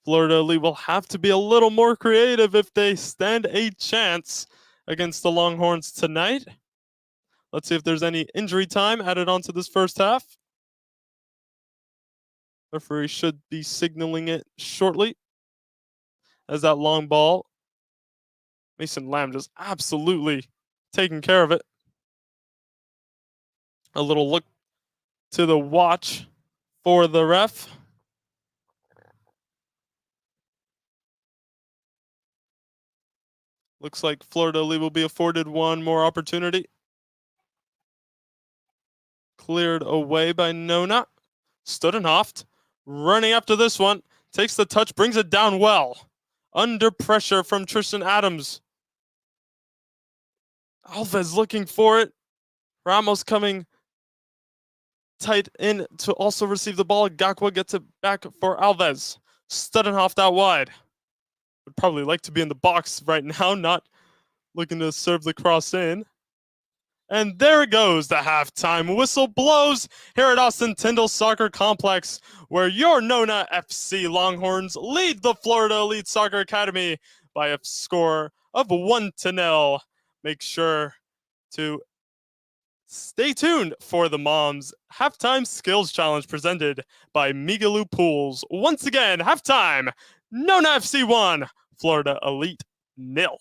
Florida Elite will have to be a little more creative if they stand a chance against the Longhorns tonight. Let's see if there's any injury time added onto this first half. Referee should be signaling it shortly. As that long ball, Mason Lamb just absolutely taking care of it. A little look to the watch for the ref. Looks like Florida Elite will be afforded one more opportunity. Cleared away by Nona. Studenhoft running after this one. Takes the touch, brings it down well. Under pressure from Tristan Adams. Alves looking for it. Ramos coming tight in to also receive the ball. Gakwa gets it back for Alves. Studenhoft out wide. Would probably like to be in the box right now, not looking to serve the cross in. And there it goes. The halftime whistle blows here at Austin Tyndall Soccer Complex, where your Nona FC Longhorns lead the Florida Elite Soccer Academy by a score of 1-0. Make sure to stay tuned for the Moms Halftime Skills Challenge presented by Migaloo Pools. Once again, halftime, Nona FC 1, Florida Elite 0.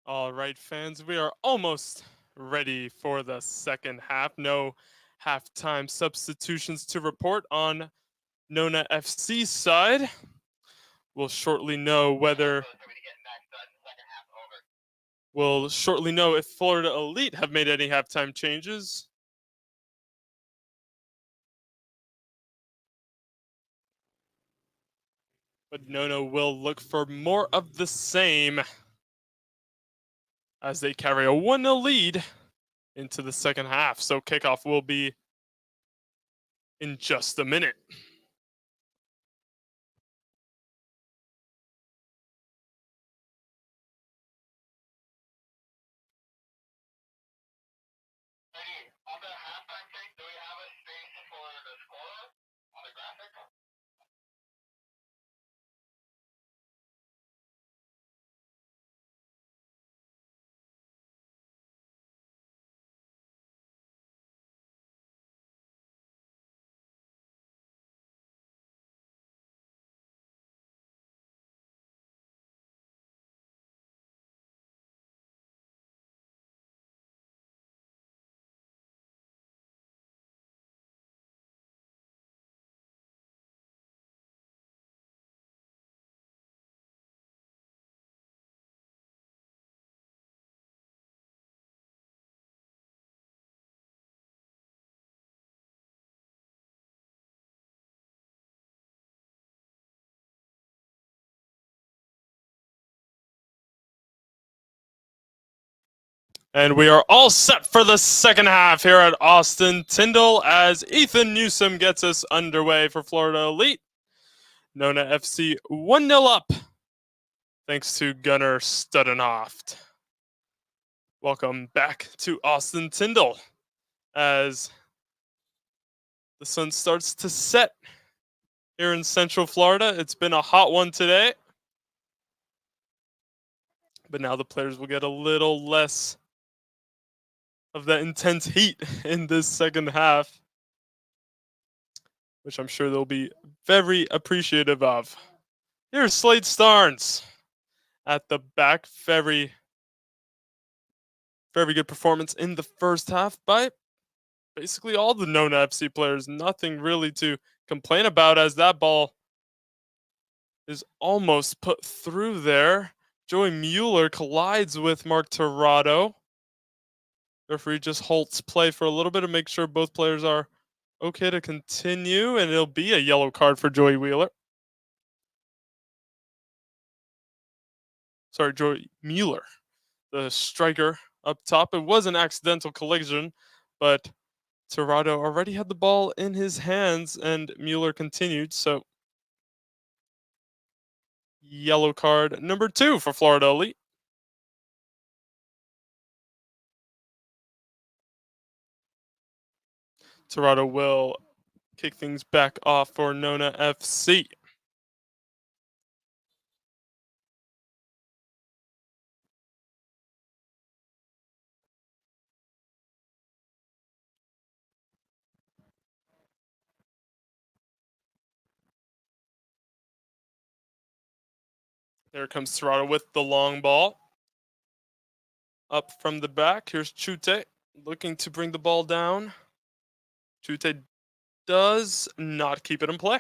All right, fans, we are almost ready for the second half. No halftime substitutions to report on Nona FC's side. We'll shortly know if Florida Elite have made any halftime changes. But Nona will look for more of the same as they carry a 1-0 lead into the second half. So kickoff will be in just a minute. On the halftime thing, do we have a space for the score on the graphic? And we are all set for the second half here at Austin Tyndall as Ethan Newsom gets us underway for Florida Elite. Nona FC 1-0 up, thanks to Gunnar Studenhoft. Welcome back to Austin Tyndall as the sun starts to set here in Central Florida. It's been a hot one today, but now the players will get a little less of that intense heat in this second half, which I'm sure they'll be very appreciative of. Here's Slade Starnes at the back. Very good performance in the first half by basically all the Nona FC players. Nothing really to complain about as that ball is almost put through there. Joey Mueller collides with Mark Torrado. Referee just halts play for a little bit to make sure both players are okay to continue, and it'll be a yellow card for Joey Mueller. Joey Mueller, the striker up top. It was an accidental collision, but Torrado already had the ball in his hands, and Mueller continued. So, yellow card number 2 for Florida Elite. Torrado will kick things back off for Nona FC. There comes Torrado with the long ball. Up from the back, here's Chute looking to bring the ball down. Chute does not keep it in play.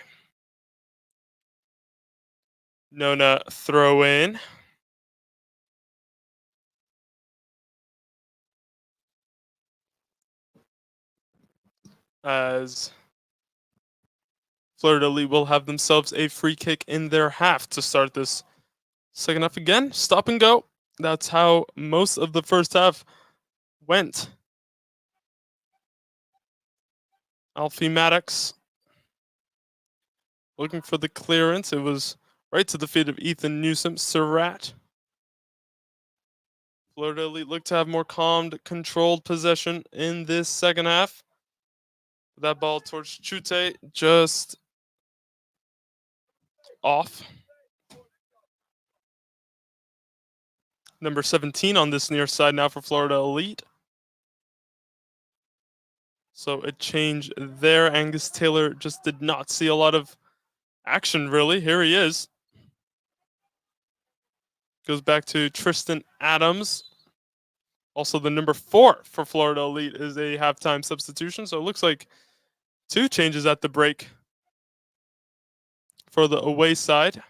Nona throw in. As Florida Elite will have themselves a free kick in their half to start this second half again. Stop and go. That's how most of the first half went. Alfie Maddox looking for the clearance. It was right to the feet of Ethan Newsom. Surratt. Florida Elite looked to have more calmed, controlled possession in this second half. That ball towards Chute just off. Number 17 on this near side now for Florida Elite. So a change there. Angus Taylor just did not see a lot of action, really. Here he is. goes back to Tristan Adams. Also, the number 4 for Florida Elite is a halftime substitution. So it looks like 2 changes at the break for the away side.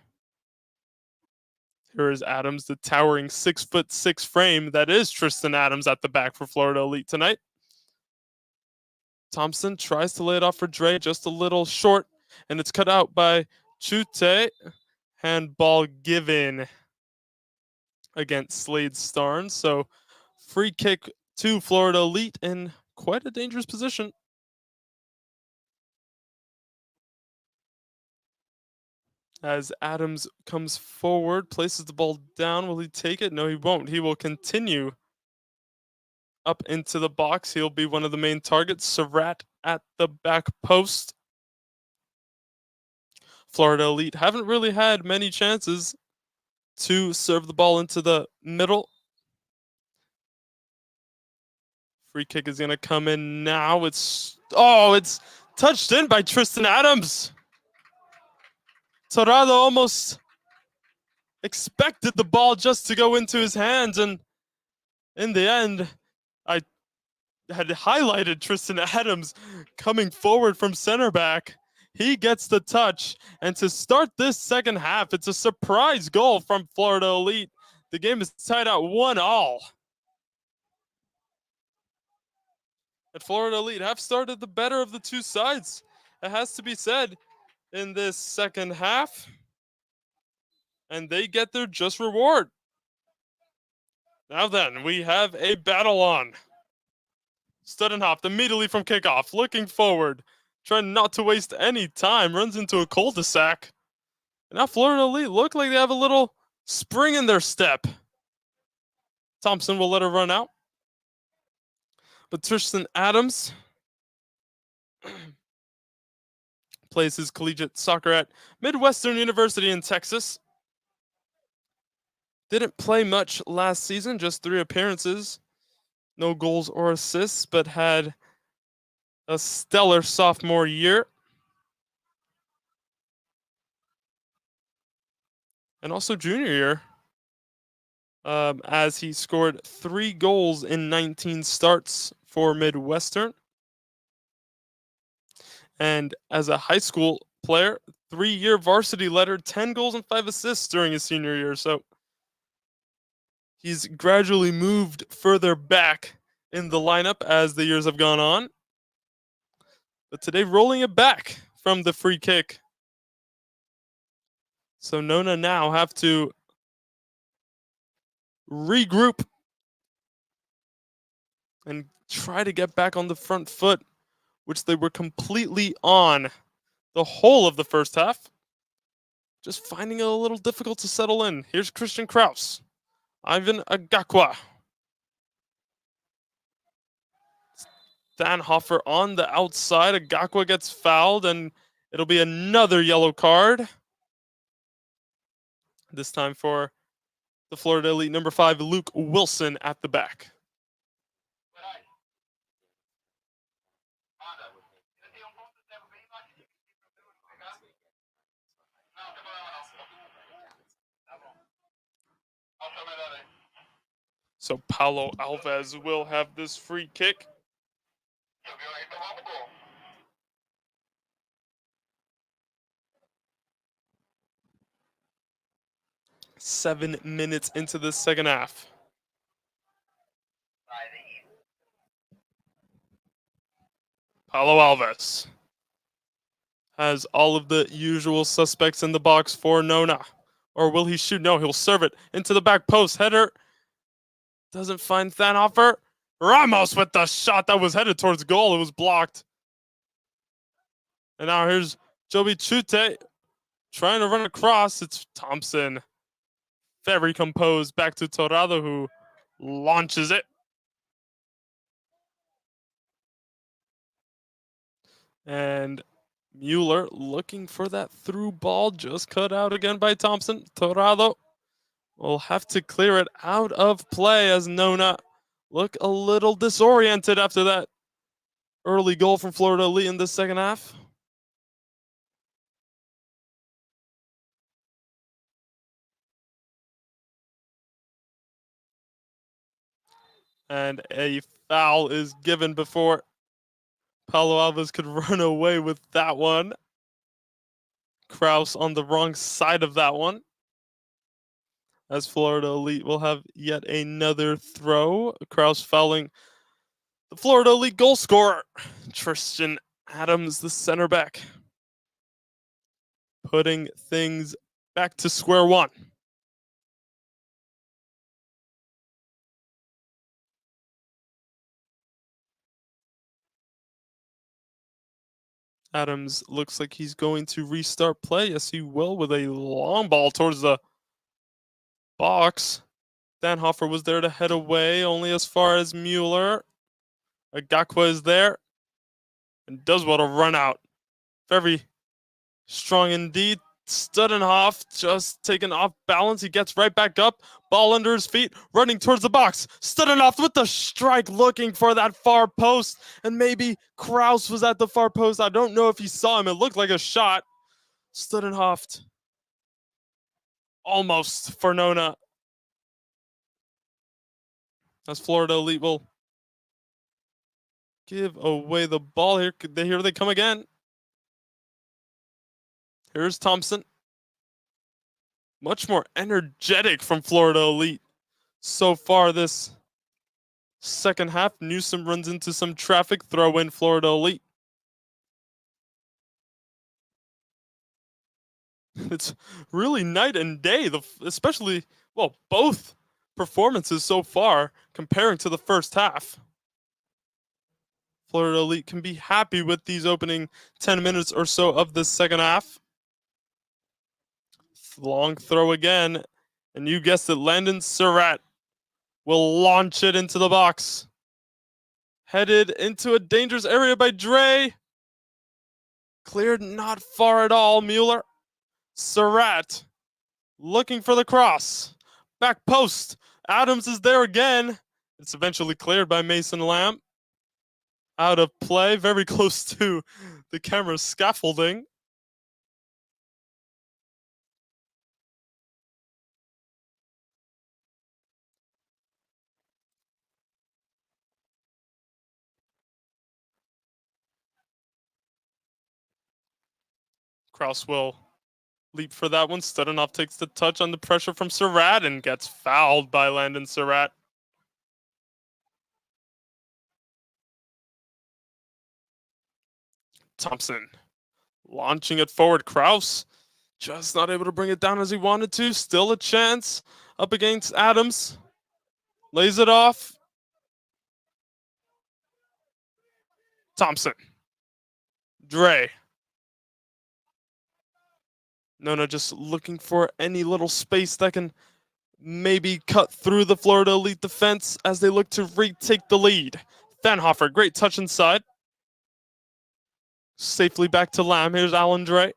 Here is Adams, the towering 6'6" frame that is Tristan Adams at the back for Florida Elite tonight. Thompson tries to lay it off for Dre, just a little short, and it's cut out by Chute. Handball given against Slade Starnes. So free kick to Florida Elite in quite a dangerous position. As Adams comes forward, places the ball down. Will he take it? No, he won't. He will continue up into the box. He'll be one of the main targets. Surratt at the back post. Florida Elite haven't really had many chances to serve the ball into the middle. Free kick is going to come in now. It's touched in by Tristan Adams. Torrado almost expected the ball just to go into his hands, and in the end, I had highlighted Tristan Adams coming forward from center back. He gets the touch, and to start this second half, it's a surprise goal from Florida Elite. The game is tied at 1-1. And Florida Elite have started the better of the two sides. It has to be said in this second half. And they get their just reward. Now then, we have a battle on. Studenhoff immediately from kickoff, looking forward, trying not to waste any time, runs into a cul-de-sac. And now Florida Elite look like they have a little spring in their step. Thompson will let her run out. But Tristan Adams plays his collegiate soccer at Midwestern University in Texas. Didn't play much last season, just 3 appearances. No goals or assists, but had a stellar sophomore year. And also junior year, as he scored 3 goals in 19 starts for Midwestern. And as a high school player, 3-year varsity leader, 10 goals and 5 assists during his senior year. So he's gradually moved further back in the lineup as the years have gone on. But today, rolling it back from the free kick. So Nona now have to regroup and try to get back on the front foot, which they were completely on the whole of the first half. Just finding it a little difficult to settle in. Here's Christian Kraus. Ivan Agakwa. Thanhofer on the outside. Agakwa gets fouled, and it'll be another yellow card. This time for the Florida Elite, number 5, Luke Wilson at the back. So Paulo Alves will have this free kick. 7 minutes into the second half. Paulo Alves has all of the usual suspects in the box for Nona. Or will he shoot? No, he'll serve it into the back post. Header doesn't find Thanhofer. Ramos with the shot that was headed towards goal. It was blocked. And now here's Joby Chute trying to run across. It's Thompson. Very composed back to Torrado, who launches it. And Mueller looking for that through ball, just cut out again by Thompson. Torrado will have to clear it out of play as Nona look a little disoriented after that early goal from Florida Elite in the second half. And a foul is given before Paulo Alves could run away with that one. Kraus on the wrong side of that one. As Florida Elite will have yet another throw. Kraus fouling the Florida Elite goal scorer, Tristan Adams, the center back, putting things back to square one. Adams looks like he's going to restart play. Yes, he will, with a long ball towards the box. Danhofer was there to head away, only as far as Mueller. Agakwa is there and does well to run out. Very strong indeed. Studenhoff just taken off balance. He gets right back up. Ball under his feet, running towards the box. Studenhoff with the strike, looking for that far post. And maybe Kraus was at the far post. I don't know if he saw him. It looked like a shot. Studenhoff almost for Nona. As Florida Elite will give away the ball here. Here they come again. Here's Thompson. Much more energetic from Florida Elite so far this second half. Newsom runs into some traffic. Throw in Florida Elite. It's really night and day, especially, well, both performances so far comparing to the first half. Florida Elite can be happy with these opening 10 minutes or so of the second half. Long throw again, and you guessed it, Landon Surratt will launch it into the box. Headed into a dangerous area by Dre. Cleared not far at all. Mueller. Surratt looking for the cross. Back post. Adams is there again. It's eventually cleared by Mason Lamb. Out of play, very close to the camera's scaffolding. Kraus will leap for that one. Studenhoff takes the touch on the pressure from Surratt and gets fouled by Landon Surratt. Thompson launching it forward. Kraus just not able to bring it down as he wanted to. Still a chance up against Adams. Lays it off. Thompson. Dre. Nona just looking for any little space that can maybe cut through the Florida Elite defense as they look to retake the lead. Danhofer, great touch inside. Safely back to Lamb. Here's Alan Dre.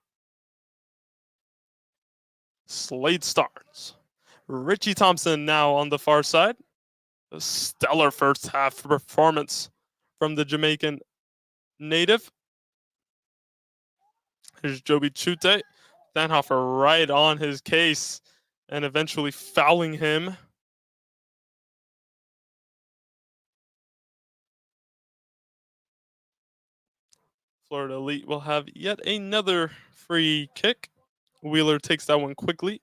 Slade Starnes. Richie Thompson now on the far side. A stellar first half performance from the Jamaican native. Here's Joby Chute. Danhofer right on his case and eventually fouling him. Florida Elite will have yet another free kick. Wheeler takes that one quickly.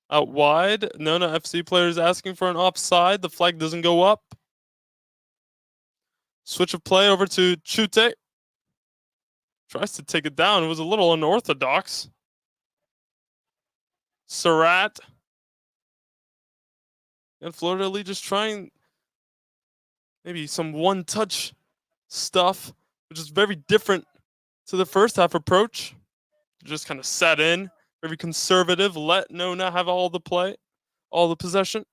Out wide. Nona FC players asking for an offside. The flag doesn't go up. Switch of play over to Chute. Tries to take it down. It was a little unorthodox. Surratt. And Florida Elite just trying maybe some one-touch stuff, which is very different to the first half approach. Just kind of set in, very conservative, let Nona have all the play, all the possession.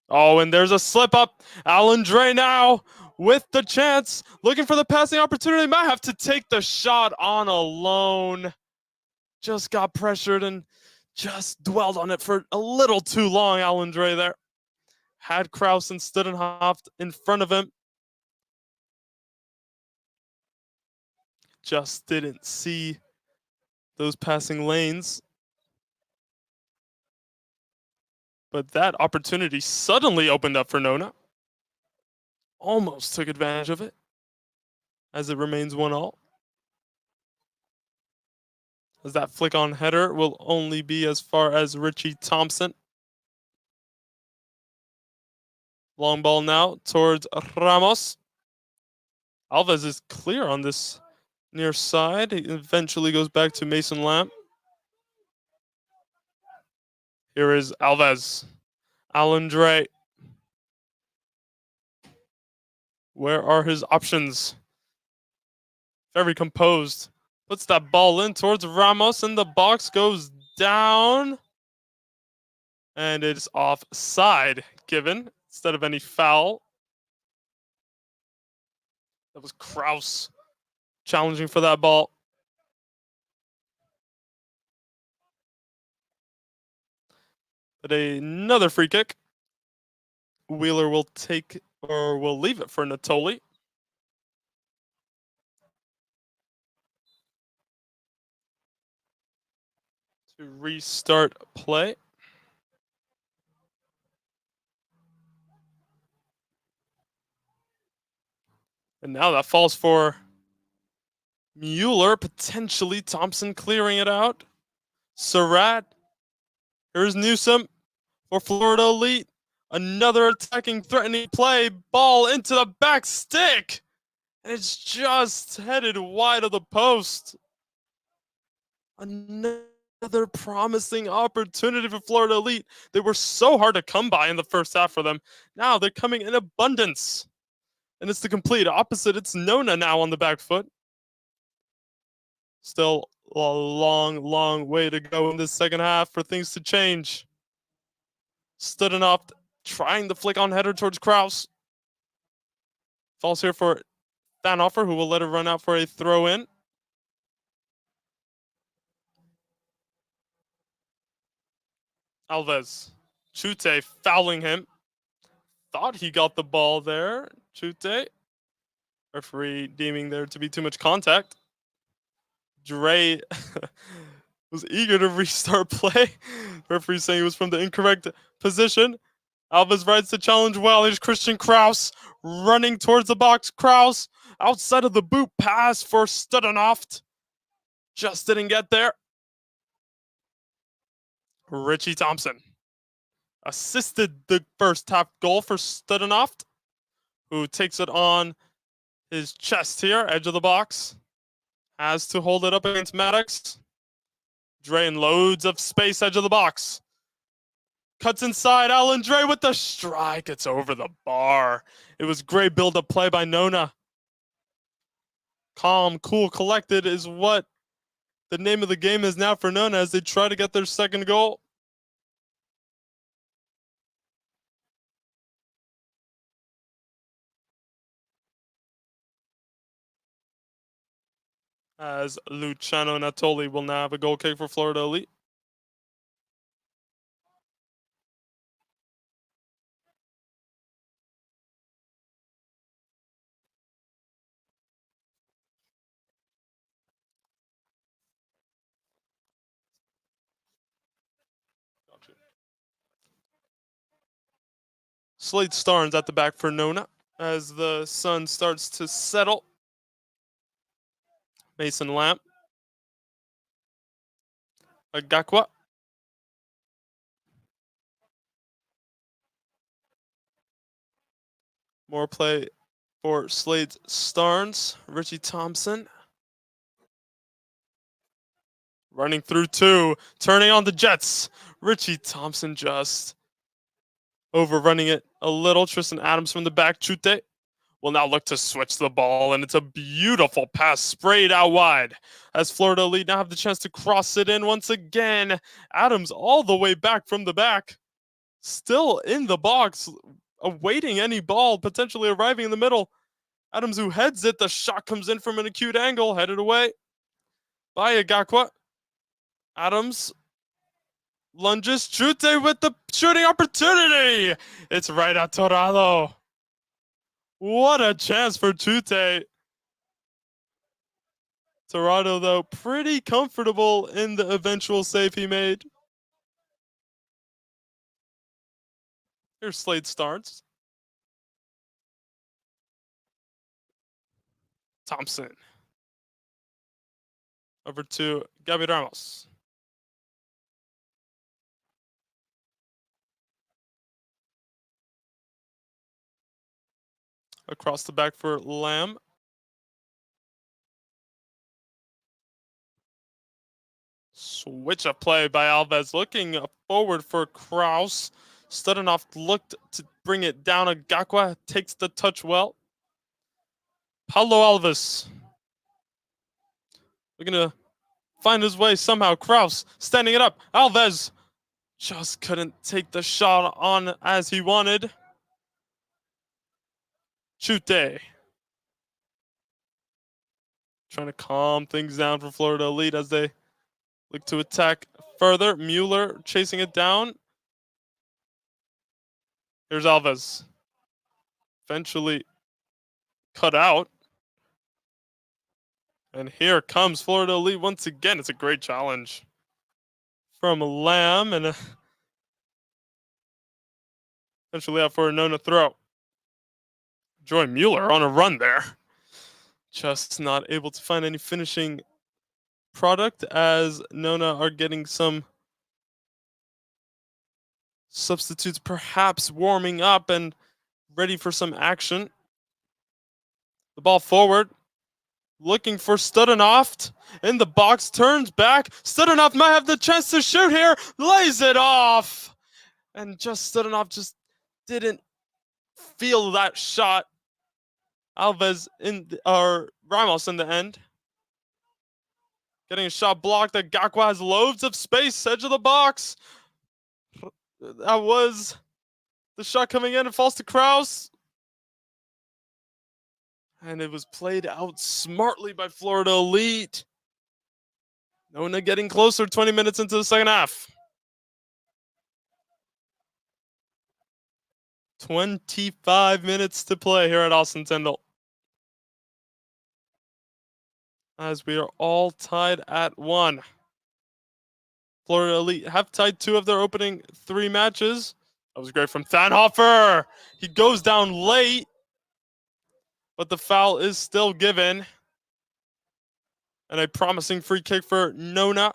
Oh, and there's a slip up. Alan Dre now with the chance, looking for the passing opportunity. Might have to take the shot on alone. Just got pressured and just dwelled on it for a little too long, Alan Dre there. Had Kraus and Studenhoff in front of him. Just didn't see those passing lanes. But that opportunity suddenly opened up for Nona. almost took advantage of it as it remains 1-all. As that flick on header will only be as far as Richie Thompson. Long ball now towards Ramos. Alves is clear on this near side. He eventually goes back to Mason Lamb. Here is Alves. Alandre. Where are his options? Very composed. Puts that ball in towards Ramos, and the box goes down. And it's offside given instead of any foul. That was Kraus challenging for that ball. But another free kick. Wheeler will take or will leave it for Natoli. To restart play. And now that falls for Mueller, potentially Thompson clearing it out. Surratt. Here's Newsom for Florida Elite. Another attacking, threatening play. Ball into the back stick. And it's just headed wide of the post. Another promising opportunity for Florida Elite. They were so hard to come by in the first half for them. Now they're coming in abundance. And it's the complete opposite. It's Nona now on the back foot. Still a long, long way to go in this second half for things to change. Studenoff trying the flick on header towards Kraus. Falls here for Thanoffer, who will let it run out for a throw in. Alves. Chute fouling him. Thought he got the ball there. Chute. Referee deeming there to be too much contact. Dre was eager to restart play. Referee saying he was from the incorrect position. Alves rides the challenge well. Here's Christian Kraus running towards the box. Kraus outside of the boot pass for Studenoff. Just didn't get there. Richie Thompson assisted the first half goal for Studenoff, who takes it on his chest here, edge of the box. Has to hold it up against Maddox. Dre in loads of space, edge of the box. Cuts inside, Alan Dre with the strike. It's over the bar. It was great build-up play by Nona. Calm, cool, collected is what the name of the game is now for Nona as they try to get their second goal. As Luciano Natoli will now have a goal kick for Florida Elite. Slade Starnes at the back for Nona as the sun starts to settle. Mason Lamp. Agakwa. More play for Slade Starnes. Richie Thompson. Running through two. Turning on the Jets. Richie Thompson just overrunning it a little. Tristan Adams from the back. Chute will now look to switch the ball, and it's a beautiful pass sprayed out wide as Florida Elite now have the chance to cross it in once again. Adams all the way back from the back, still in the box, awaiting any ball potentially arriving in the middle. Adams who heads it, the shot comes in from an acute angle, headed away by Agakwa. Adams lunges, Chute with the shooting opportunity. It's right at Torado. What a chance for Chute. Torado, though, pretty comfortable in the eventual save he made. Here's Slade Starnes. Thompson. Over to Gabby Ramos. Across the back for Lamb. Switch of play by Alves, looking forward for Kraus. Studenoff looked to bring it down. Agakwa takes the touch well. Paulo Alves looking to find his way somehow. Kraus standing it up. Alves just couldn't take the shot on as he wanted. Chute trying to calm things down for Florida Elite as they look to attack further. Mueller chasing it down. Here's Alves. Eventually cut out. And here comes Florida Elite once again. It's a great challenge from Lamb and eventually out for a Nona throw. Joy Mueller on a run there. Just not able to find any finishing product as Nona are getting some substitutes perhaps warming up and ready for some action. The ball forward. Looking for Studenoff in the box, turns back. Studenoff might have the chance to shoot here, lays it off. And just Studenoff just didn't feel that shot. Alves or Ramos in the end. Getting a shot blocked. Agakwa has loads of space, edge of the box. That was the shot coming in. It falls to Kraus. And it was played out smartly by Florida Elite. Nona getting closer 20 minutes into the second half. 25 minutes to play here at Austin Tyndall. As we are all tied at 1. Florida Elite have tied 2 of their opening 3 matches. That was great from Thanhofer. He goes down late, but the foul is still given. And a promising free kick for Nona.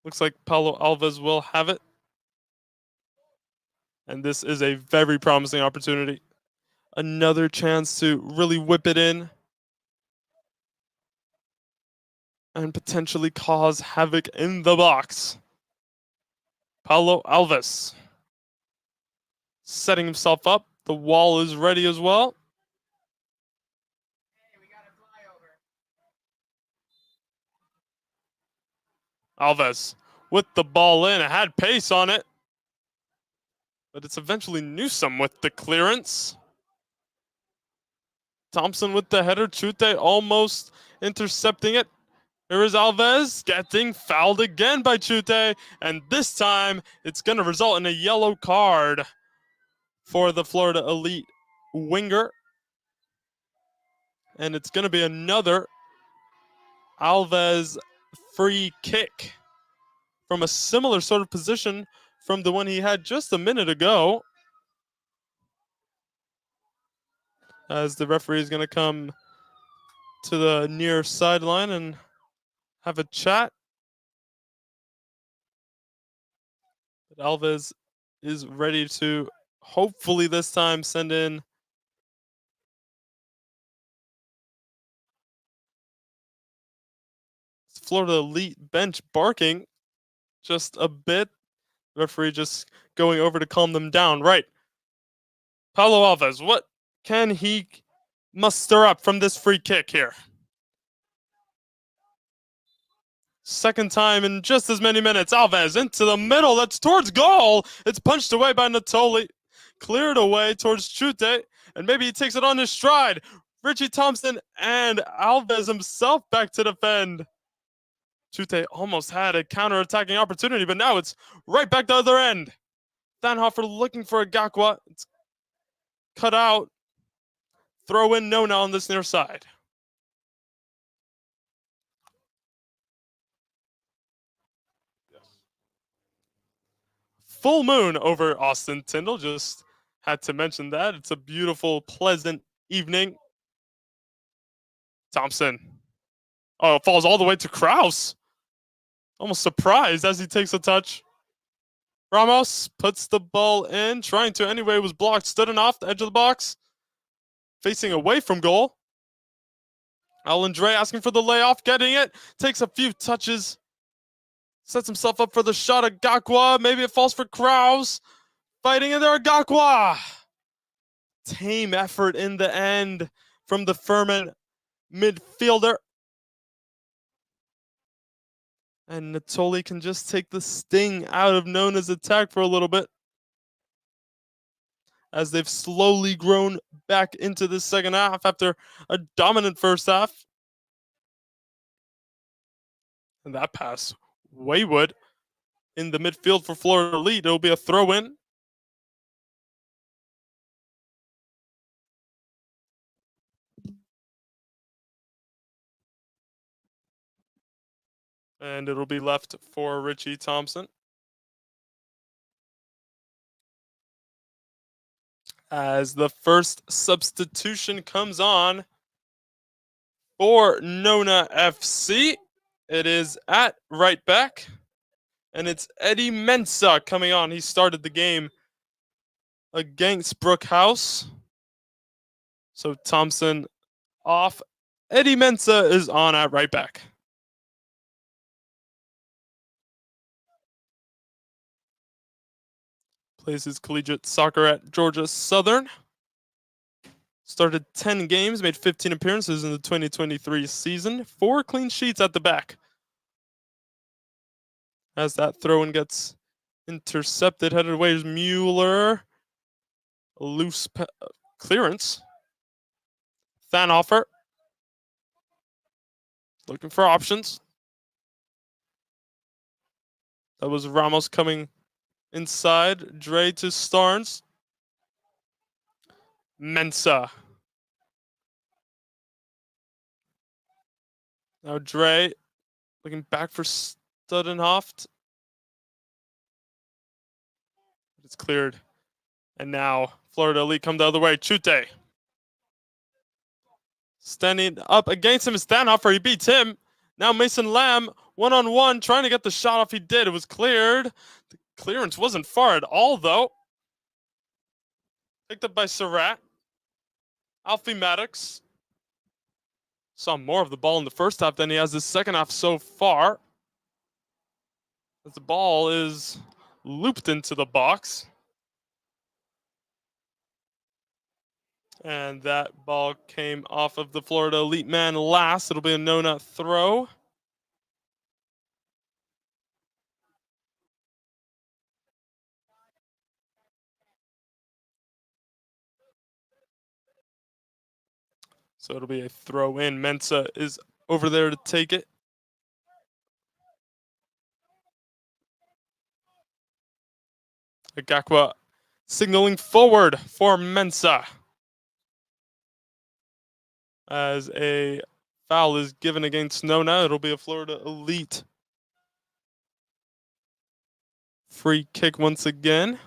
Looks like Paulo Alves will have it. And this is a very promising opportunity. Another chance to really whip it in and potentially cause havoc in the box. Paulo Alves setting himself up. The wall is ready as well. Alves with the ball in. It had pace on it. But it's eventually Newsome with the clearance. Thompson with the header. Chute almost intercepting it. Here is Alves getting fouled again by Chute. And this time it's going to result in a yellow card for the Florida Elite winger. And it's going to be another Alves free kick from a similar sort of position from the one he had just a minute ago. As the referee is going to come to the near sideline and have a chat. But Alves is ready to hopefully this time send in Florida Elite bench barking just a bit. Referee just going over to calm them down. Right. Paulo Alves, what can he muster up from this free kick here? Second time in just as many minutes. Alves into the middle. That's towards goal. It's punched away by Natoli. Cleared away towards Chute. And maybe he takes it on his stride. Richie Thompson and Alves himself back to defend. Chute almost had a counter-attacking opportunity, but now it's right back the other end. Thanhofer looking for Agakwa. It's cut out. Throw in Nona on this near side. Full moon over Austin Tyndall. Just Had to mention that. It's a beautiful, pleasant evening. Thompson. Oh, it falls all the way to Kraus. Almost surprised as he takes a touch. Ramos puts the ball in, trying to anyway, was blocked, stood off the edge of the box, facing away from goal. Alan Dre asking for the layoff, getting it, takes a few touches, sets himself up for the shot at Gakwa. Maybe it falls for Kraus. Fighting in there, Gakwa. Tame effort in the end from the Furman midfielder. And Natoli can just take the sting out of Nona's attack for a little bit, as they've slowly grown back into the second half after a dominant first half. And that pass, Waywood in the midfield for Florida Elite. It'll be a throw in. And it'll be left for Richie Thompson. As the first substitution comes on for Nona FC, it is at right back, and it's Eddie Mensah coming on. He started the game against Brookhouse. So Thompson off. Eddie Mensah is on at right back. Plays his collegiate soccer at Georgia Southern. Started 10 games, made 15 appearances in the 2023 season. 4 clean sheets at the back. As that throw-in gets intercepted, headed away is Mueller. Loose clearance. Thanhofer. Looking for options. That was Ramos coming inside. Dre to Starnes. Mensah. Now Dre looking back for Studenhoft. It's cleared. And now Florida Elite come the other way. Chute. Standing up against him is Thanhofer. He beats him. Now Mason Lamb, one-on-one, trying to get the shot off. He did. It was cleared. The clearance wasn't far at all, though. Picked up by Surratt. Alfie Maddox. Saw more of the ball in the first half than he has this second half so far. As the ball is looped into the box. And that ball came off of the Florida Elite man last. It'll be a Nona throw. So it'll be a throw in. Mensah is over there to take it. Agakwa signaling forward for Mensah. As a foul is given against Nona, it'll be a Florida Elite free kick once again.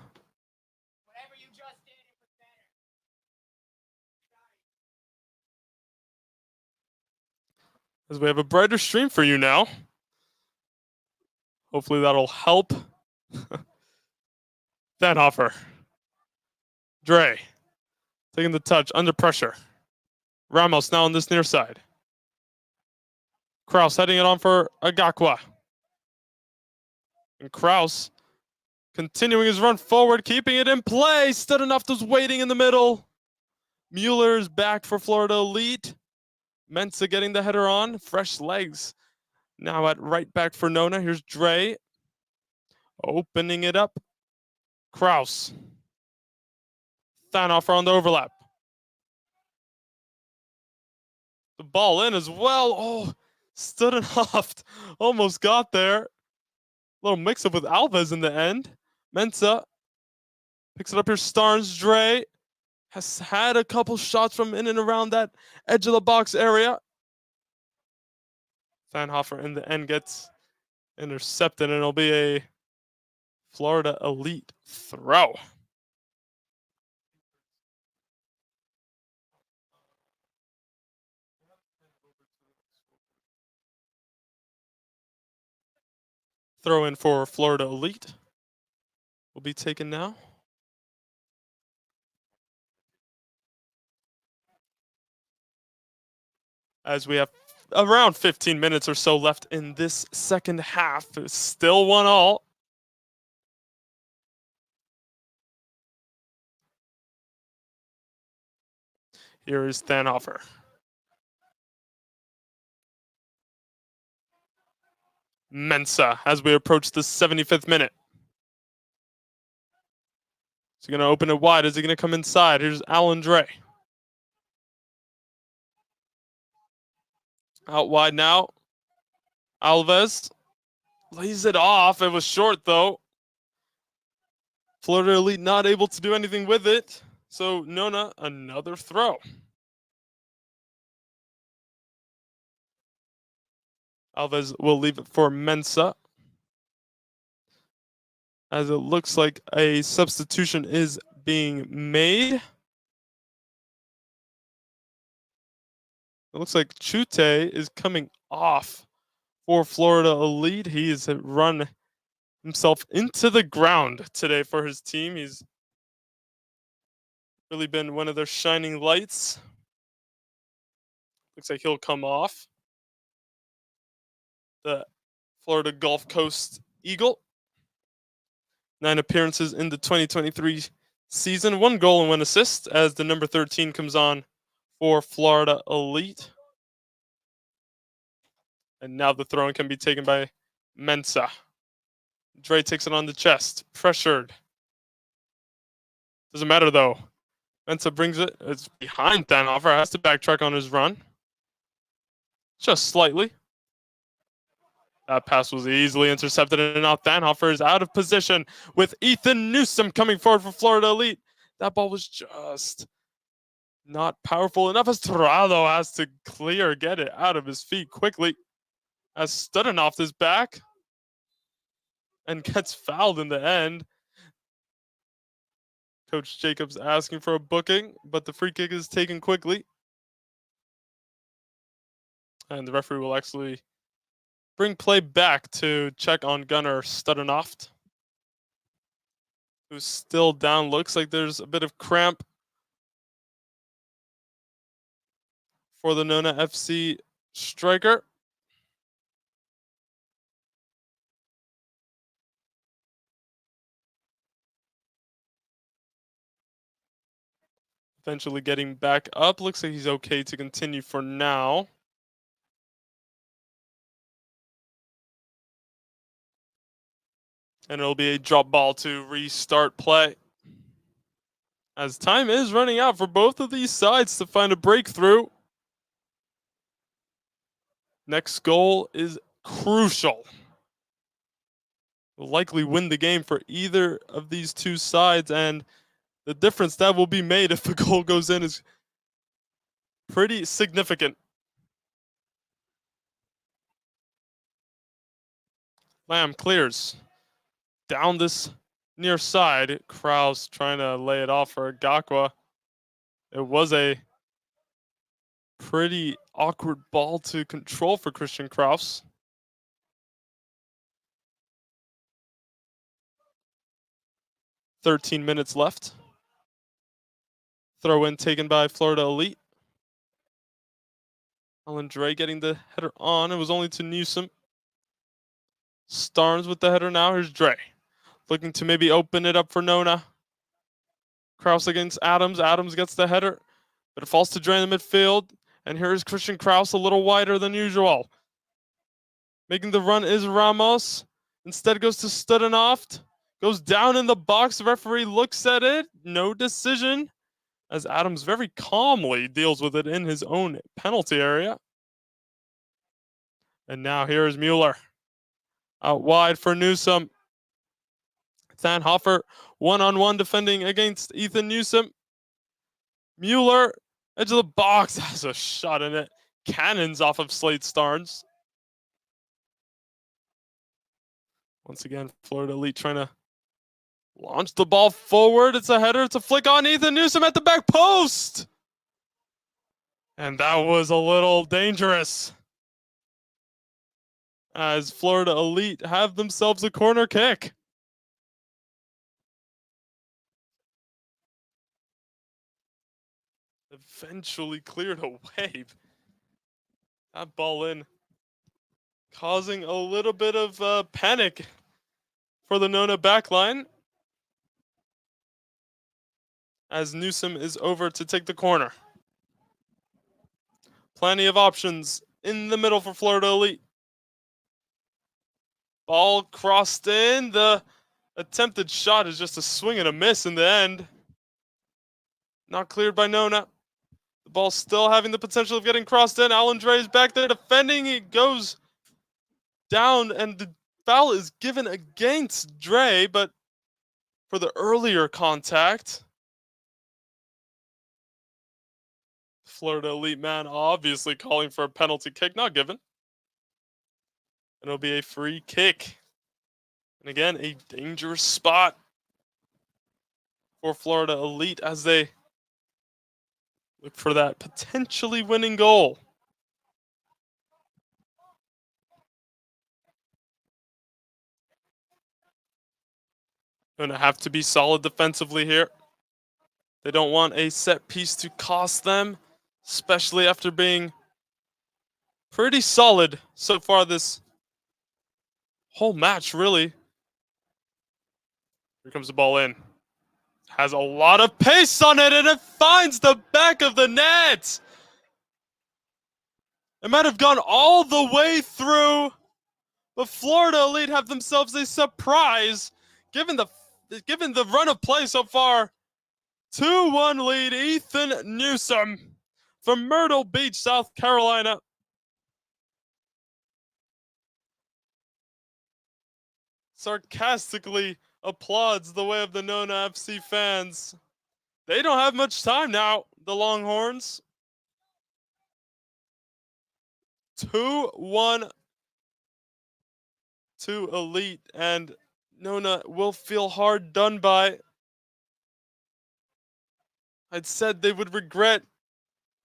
As we have a brighter stream for you now. Hopefully that'll help. Thanhofer. Dre. Taking the touch, under pressure. Ramos now on this near side. Kraus heading it on for Agakwa. And Kraus continuing his run forward, keeping it in play. Studenhoft waiting in the middle. Mueller's back for Florida Elite. Mensah getting the header on. Fresh legs. Now at right back for Nona. Here's Dre. Opening it up. Kraus. Thanhofer on the overlap. The ball in as well. Oh, Studenhoft almost got there. Little mix-up with Alves in the end. Mensah picks it up here. Starnes. Dre has had a couple shots from in and around that edge of the box area. Thanhofer in the end gets intercepted, and it'll be a Florida Elite throw. Throw in for Florida Elite will be taken now. As we have around 15 minutes or so left in this second half. It's still 1-1. Here is Thanhofer. Mensah as we approach the 75th minute. Is he going to open it wide? Is he going to come inside? Here's Alan Dre. Out wide now. Alves lays it off. It was short, though. Florida Elite not able to do anything with it. So Nona, another throw. Alves will leave it for Mensah, as it looks like a substitution is being made. It looks like Chute is coming off for Florida Elite. He's run himself into the ground today for his team. He's really been one of their shining lights. Looks like he'll come off. The Florida Gulf Coast Eagle. 9 appearances in the 2023 season, 1 goal and 1 assist as the number 13 comes on for Florida Elite. And now the throw-in can be taken by Mensah. Dre takes it on the chest, pressured. Doesn't matter though. Mensah brings it. It's behind Thanhofer. Has to backtrack on his run. Just slightly. That pass was easily intercepted, and now Thanhofer is out of position with Ethan Newsom coming forward for Florida Elite. That ball was just not powerful enough as Torrado has to get it out of his feet quickly. As Studenoff is back and gets fouled in the end. Coach Jacobs asking for a booking, but the free kick is taken quickly. And the referee will actually bring play back to check on Gunnar Studenoff, who's still down. Looks like there's a bit of cramp for the Nona FC striker. Eventually getting back up. Looks like he's okay to continue for now. And it'll be a drop ball to restart play, as time is running out for both of these sides to find a breakthrough. Next goal is crucial. Will likely win the game for either of these two sides, and the difference that will be made if the goal goes in is pretty significant. Lamb clears down this near side. Kraus trying to lay it off for Agakwa. It was a pretty awkward ball to control for Christian Kraus. "13 minutes left. Throw in taken by Florida Elite. Alan Dre getting the header on. It was only to Newsom. Starnes with the header now. Here's Dre, looking to maybe open it up for Nona. Kraus against Adams. Adams gets the header, but it falls to Dre in the midfield. And here is Christian Kraus, a little wider than usual. Making the run is Ramos. Instead goes to Studenoff. Goes down in the box. The referee looks at it. No decision, as Adams very calmly deals with it in his own penalty area. And now here is Mueller. Out wide for Newsom. Thanhofer one-on-one defending against Ethan Newsom. Mueller, edge of the box, has a shot in it. Cannons off of Slade Starnes. Once again, Florida Elite trying to launch the ball forward. It's a header. It's a flick on Ethan Newsom at the back post. And that was a little dangerous, as Florida Elite have themselves a corner kick. Eventually cleared away. That ball in, causing a little bit of panic for the Nona backline, as Newsom is over to take the corner. Plenty of options in the middle for Florida Elite. Ball crossed in. The attempted shot is just a swing and a miss in the end. Not cleared by Nona. The ball still having the potential of getting crossed in. Alan Dre is back there defending. It goes down, and the foul is given against Dre, but for the earlier contact, Florida Elite man obviously calling for a penalty kick, not given. And it'll be a free kick. And again, a dangerous spot for Florida Elite as they look for that potentially winning goal. Going to have to be solid defensively here. They don't want a set piece to cost them, especially after being pretty solid so far this whole match, really. Here comes the ball in. Has a lot of pace on it, and it finds the back of the net. It might have gone all the way through, but Florida Elite have themselves a surprise, given the run of play so far. 2-1 lead, Ethan Newsom from Myrtle Beach, South Carolina. Sarcastically applauds the way of the Nona FC fans. They don't have much time now, the Longhorns. 2-1 to Elite, and Nona will feel hard done by. I'd said they would regret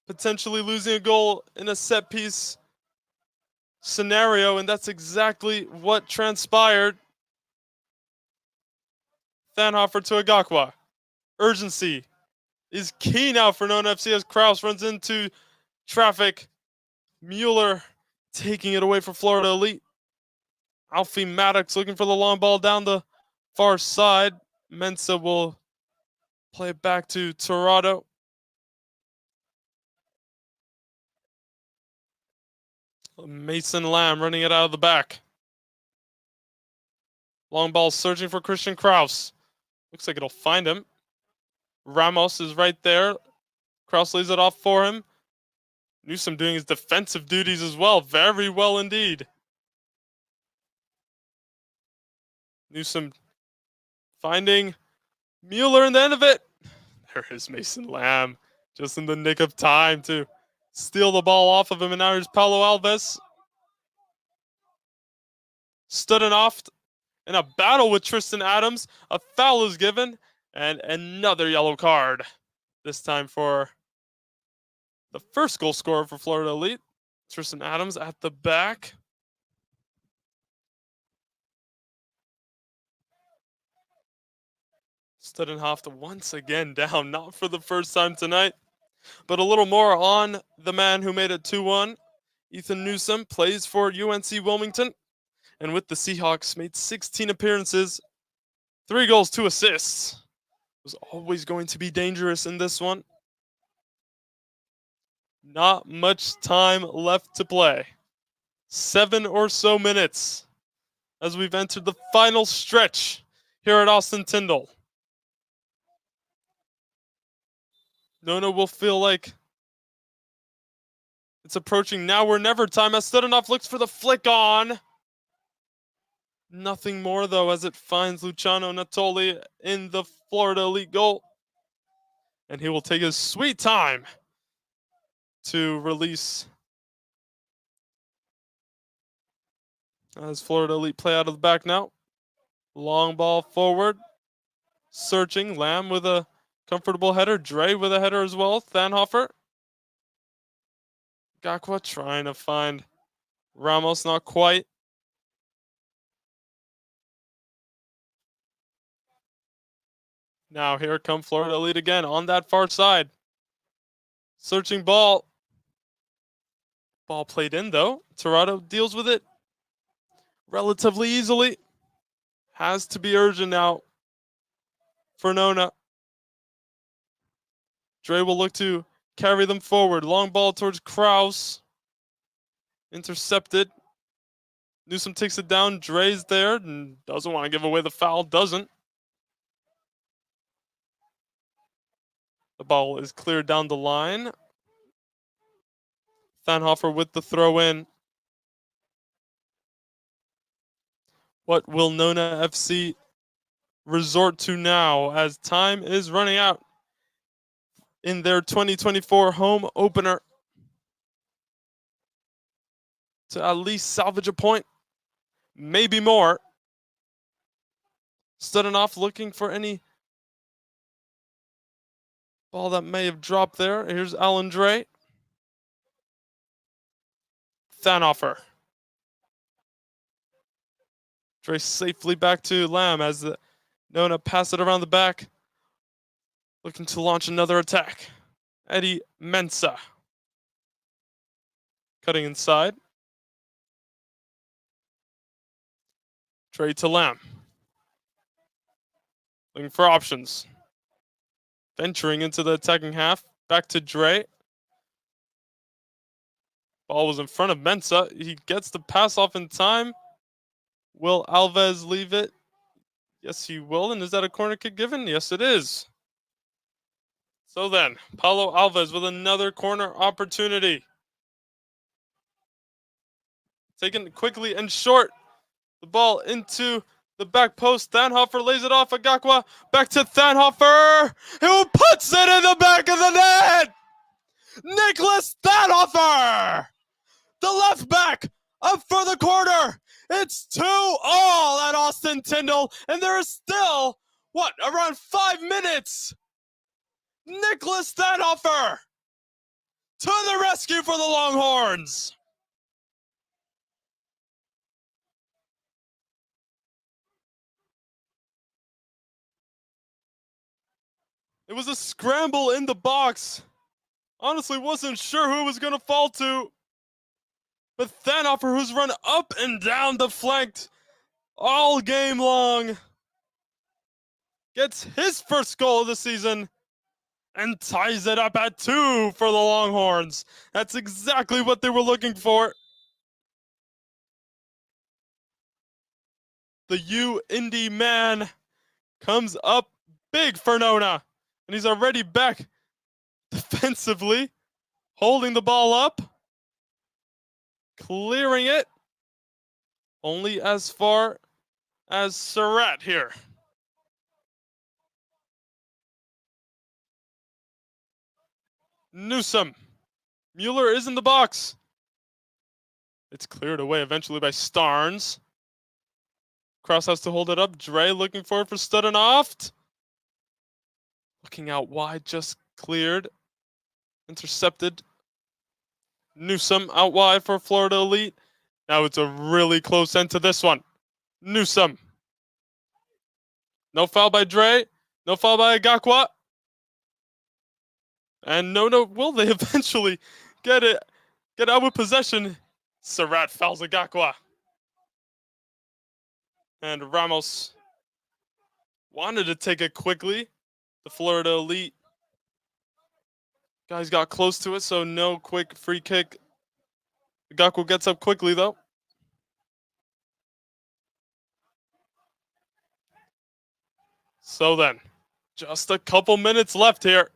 potentially losing a goal in a set piece scenario, and that's exactly what transpired. Thanhofer to Agakwa. Urgency is key now for Nona FC as Kraus runs into traffic. Mueller taking it away for Florida Elite. Alfie Maddox looking for the long ball down the far side. Mensa will play it back to Torado. Mason Lamb running it out of the back. Long ball searching for Christian Kraus. Looks like it'll find him. Ramos is right there. Kraus lays it off for him. Newsom doing his defensive duties as well. Very well indeed. Newsom finding Mueller in the end of it. There is Mason Lamb, just in the nick of time to steal the ball off of him. And now here's Paulo Alves. Studenoff in a battle with Tristan Adams. A foul is given, and another yellow card. This time for the first goal scorer for Florida Elite, Tristan Adams at the back. Studenhoff once again down, not for the first time tonight, but a little more on the man who made it 2-1. Ethan Newsom plays for UNC Wilmington, and with the Seahawks made 16 appearances, 3 goals, 2 assists. Was always going to be dangerous in this one. Not much time left to play. 7 or so minutes as we've entered the final stretch here at Austin Tyndall. Nona will feel like it's approaching now or never time as Studenoff looks for the flick on. Nothing more though as it finds Luciano Natoli in the Florida Elite goal. And he will take his sweet time to release as Florida Elite play out of the back now. Long ball forward. Searching. Lamb with a comfortable header. Dre with a header as well. Thanhofer. Gakwa trying to find Ramos, not quite. Now here come Florida Elite again on that far side. Searching ball. Ball played in though. Toronto deals with it relatively easily. Has to be urgent now for Nona. Dre will look to carry them forward. Long ball towards Kraus. Intercepted. Newsom takes it down. Dre's there and doesn't want to give away the foul. Doesn't. The ball is cleared down the line. Thanhofer with the throw in. What will Nona FC resort to now as time is running out in their 2024 home opener to at least salvage a point, maybe more? Studenoff looking for any ball that may have dropped there. Here's Alan Dre. Thanhofer. Dre safely back to Lamb as the Nona pass it around the back. Looking to launch another attack. Eddie Mensah. Cutting inside. Dre to Lamb. Looking for options. Venturing into the attacking half. Back to Dre. Ball was in front of Mensah. He gets the pass off in time. Will Alves leave it? Yes, he will. And is that a corner kick given? Yes, it is. So then, Paulo Alves with another corner opportunity. Taken quickly and short. The ball into the back post. Thanhofer lays it off. Agakwa back to Thanhofer, who puts it in the back of the net. Nicholas Thanhofer, the left back, up for the corner. It's 2-2 at Austin Tyndall, and there is still, around 5 minutes. Nicholas Thanhofer to the rescue for the Longhorns. It was a scramble in the box. Honestly, wasn't sure who it was going to fall to. But Thanhofer, who's run up and down the flank all game long, gets his first goal of the season and ties it up at 2 for the Longhorns. That's exactly what they were looking for. The U-Indy man comes up big for Nona, and he's already back defensively, holding the ball up, clearing it only as far as Surratt here. Newsom. Mueller is in the box. It's cleared away eventually by Starnes. Cross has to hold it up. Dre looking for it for Studenoff. Looking out wide, just cleared. Intercepted. Newsom out wide for Florida Elite. Now it's a really close end to this one. Newsom. No foul by Dre. No foul by Agakwa. And Nona, will they eventually get out with possession? Surratt fouls Agakwa. And Ramos wanted to take it quickly. The Florida Elite guys got close to it, so no quick free kick. Agakwa gets up quickly, though. So then, just a couple minutes left here.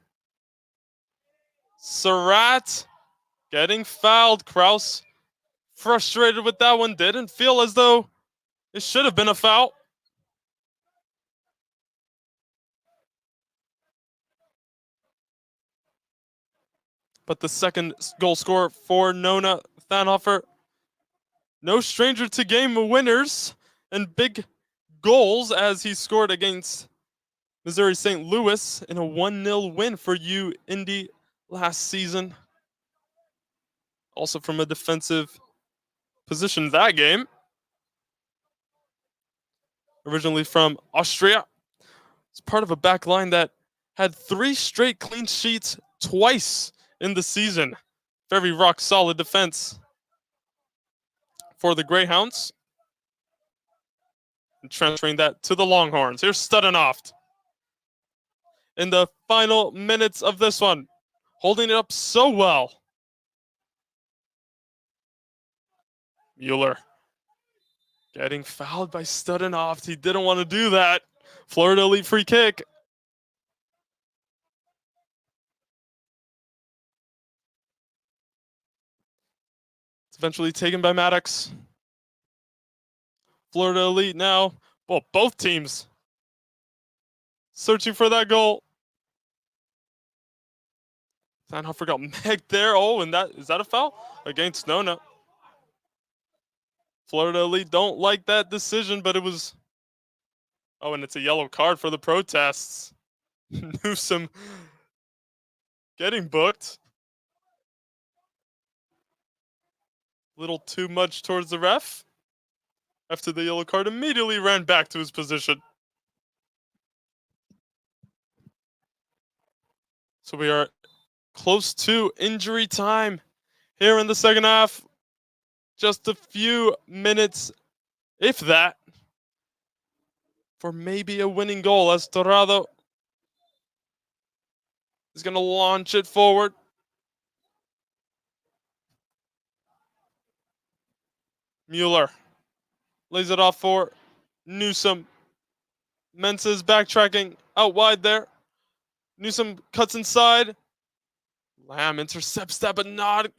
Surratt getting fouled. Kraus frustrated with that one. Didn't feel as though it should have been a foul. But the second goal scorer for Nona, Thanhofer, no stranger to game winners and big goals as he scored against Missouri St. Louis in a 1-0 win for U-Indy last season. Also from a defensive position that game. Originally from Austria. It's part of a back line that had 3 straight clean sheets twice in the season. Very rock solid defense for the Greyhounds. And transferring that to the Longhorns. Here's Studenoft in the final minutes of this one, holding it up so well. Mueller getting fouled by Studenoft. He didn't want to do that. Florida Elite free kick. It's eventually taken by Maddox. Florida Elite now. Well, both teams searching for that goal. Thanhofer got megged there. Oh, and is that a foul against Nona? Florida Elite don't like that decision, but it was. Oh, and it's a yellow card for the protests. Newsom getting booked. A little too much towards the ref. After the yellow card, immediately ran back to his position. So we are close to injury time here in the second half. Just a few minutes, if that, for maybe a winning goal as Torrado is going to launch it forward. Mueller lays it off for Newsom. Mensah is backtracking out wide there. Newsom cuts inside. Lamb intercepts that, but not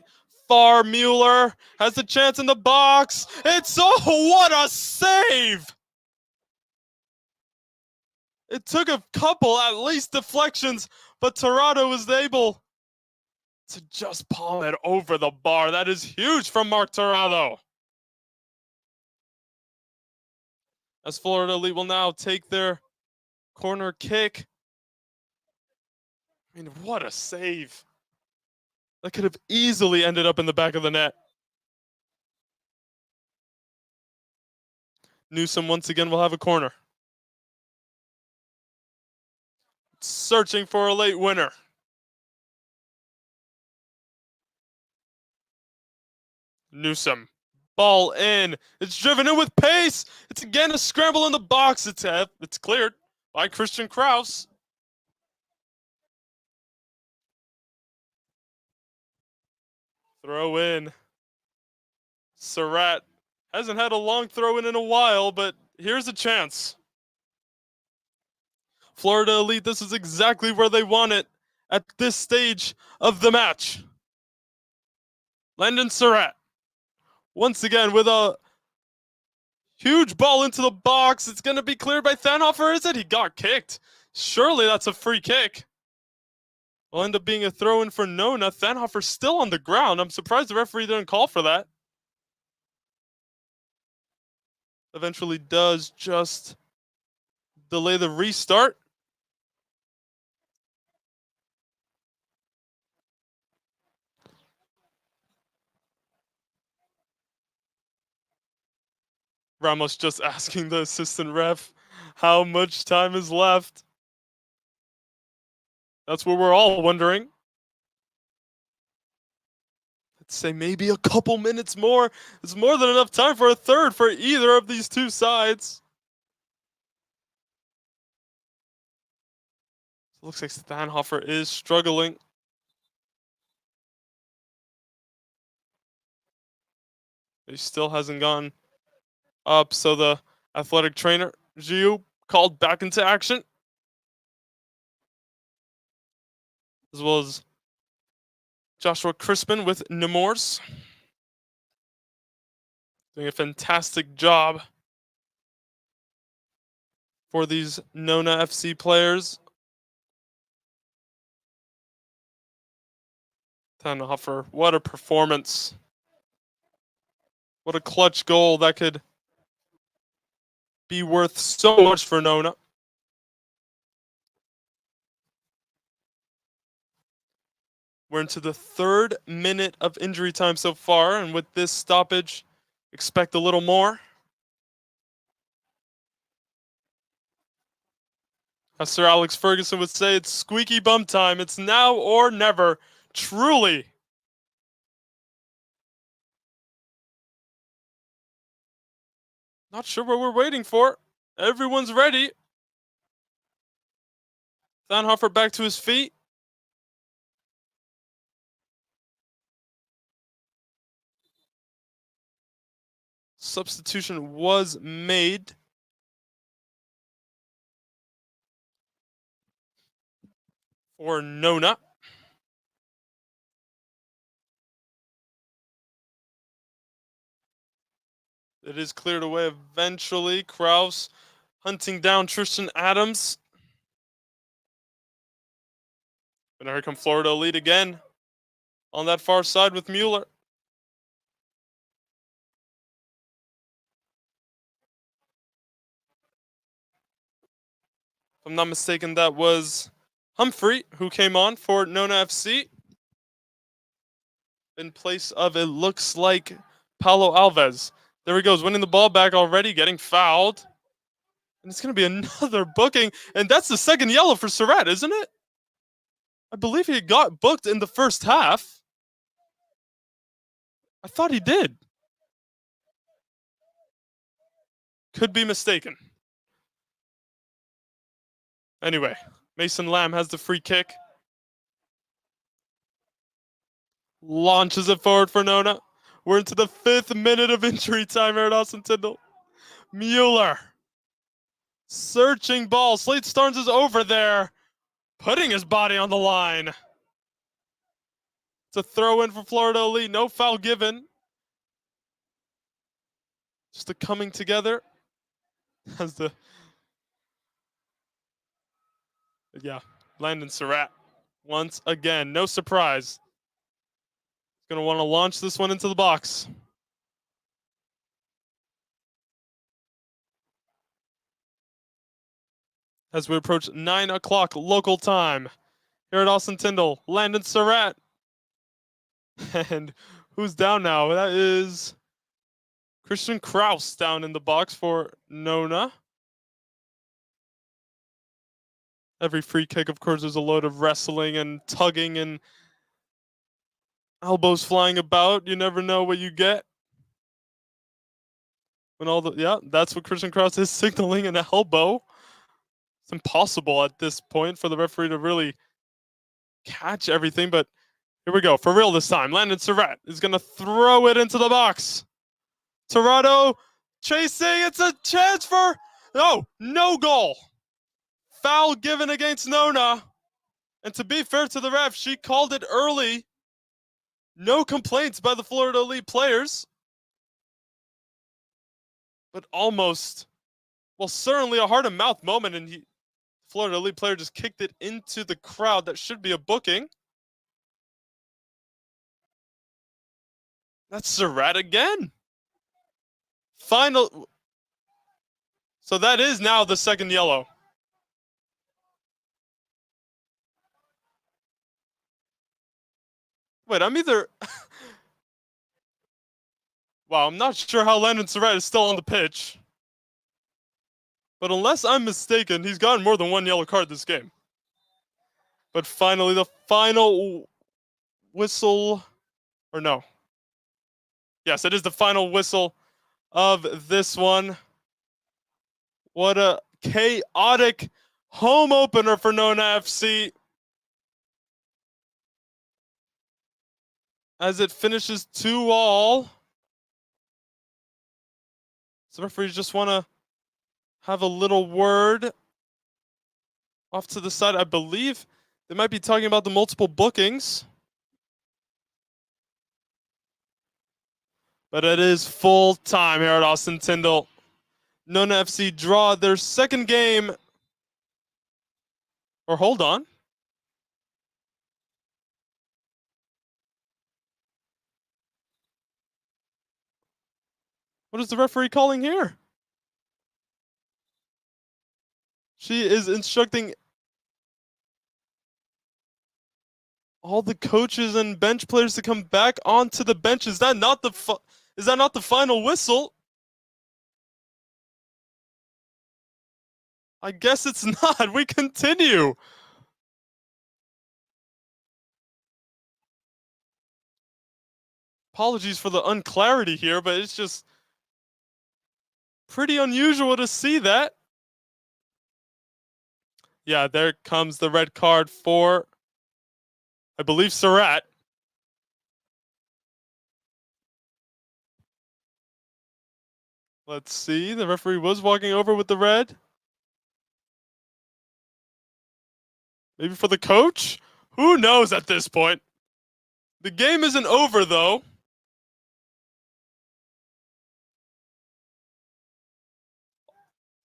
far. Mueller has the chance in the box. What a save! It took a couple, at least, deflections, but Torrado was able to just palm it over the bar. That is huge from Mark Torrado. As Florida Elite will now take their corner kick. I mean, what a save. That could have easily ended up in the back of the net. Newsom once again will have a corner. Searching for a late winner. Newsom. Ball in. It's driven in with pace. It's again a scramble in the box. It's cleared by Christian Kraus. Throw in. Surratt hasn't had a long throw in a while, but here's a chance. Florida Elite, this is exactly where they want it at this stage of the match. Landon Surratt, once again with a huge ball into the box. It's going to be cleared by Thanhofer, is it? He got kicked. Surely that's a free kick. Will end up being a throw-in for Nona. Thanhofer still on the ground. I'm surprised the referee didn't call for that. Eventually does just delay the restart. Ramos just asking the assistant ref how much time is left. That's what we're all wondering. Let's say maybe a couple minutes more. It's more than enough time for a third for either of these two sides. It looks like Thanhofer is struggling. He still hasn't gone up, so the athletic trainer, Gio, called back into action. As well as Joshua Crispin with Nemours. Doing a fantastic job for these Nona FC players. Thanhofer, what a performance. What a clutch goal that could be worth so much for Nona. We're into the 3rd minute of injury time so far, and with this stoppage, expect a little more. As Sir Alex Ferguson would say, it's squeaky bum time. It's now or never. Truly. Not sure what we're waiting for. Everyone's ready. Thanhofer back to his feet. Substitution was made. For Nona. It is cleared away eventually. Kraus hunting down Tristan Adams. And here come Florida Elite again on that far side with Mueller. If I'm not mistaken, that was Humphrey who came on for Nona FC. In place of, it looks like, Paulo Alves. There he goes, winning the ball back already, getting fouled. And it's going to be another booking. And that's the second yellow for Surratt, isn't it? I believe he got booked in the first half. I thought he did. Could be mistaken. Anyway, Mason Lamb has the free kick. Launches it forward for Nona. We're into the 5th minute of injury time here at Austin Tyndall. Mueller. Searching ball. Slade Starnes is over there. Putting his body on the line. It's a throw in for Florida Elite. No foul given. Just a coming together. As the... Yeah, Landon Surratt. Once again, no surprise. He's going to want to launch this one into the box. As we approach 9 o'clock local time here at Austin Tyndall, Landon Surratt. And who's down now? That is Christian Kraus down in the box for Nona. Every free kick, of course, there's a load of wrestling and tugging and elbows flying about. You never know what you get. When all the, yeah, that's what Christian Kraus is signaling, an elbow. It's impossible at this point for the referee to really catch everything, but here we go. For real this time. Landon Surratt is going to throw it into the box. Torado chasing. It's a chance for... No goal. Foul given against Nona. And to be fair to the ref, she called it early. No complaints by the Florida Elite players. But almost, well, certainly a heart-and-mouth moment, and Florida Elite player just kicked it into the crowd. That should be a booking. That's Surratt again. Final. So that is now the second yellow. Wait, I'm either... Wow, I'm not sure how Landon Surratt is still on the pitch. But unless I'm mistaken, he's gotten more than one yellow card this game. But finally, the final whistle... Or no. Yes, it is the final whistle of this one. What a chaotic home opener for Nona FC. As it finishes 2-2. So referees just want to have a little word off to the side. I believe they might be talking about the multiple bookings. But it is full time here at Austin Tyndall. Nona FC draw their second game. Or hold on. What is the referee calling here? She is instructing all the coaches and bench players to come back onto the bench. Is that not the final whistle? I guess it's not. We continue. Apologies for the unclarity here, but it's just pretty unusual to see that. Yeah, there comes the red card for, I believe, Surratt. Let's see. The referee was walking over with the red. Maybe for the coach? Who knows at this point? The game isn't over, though.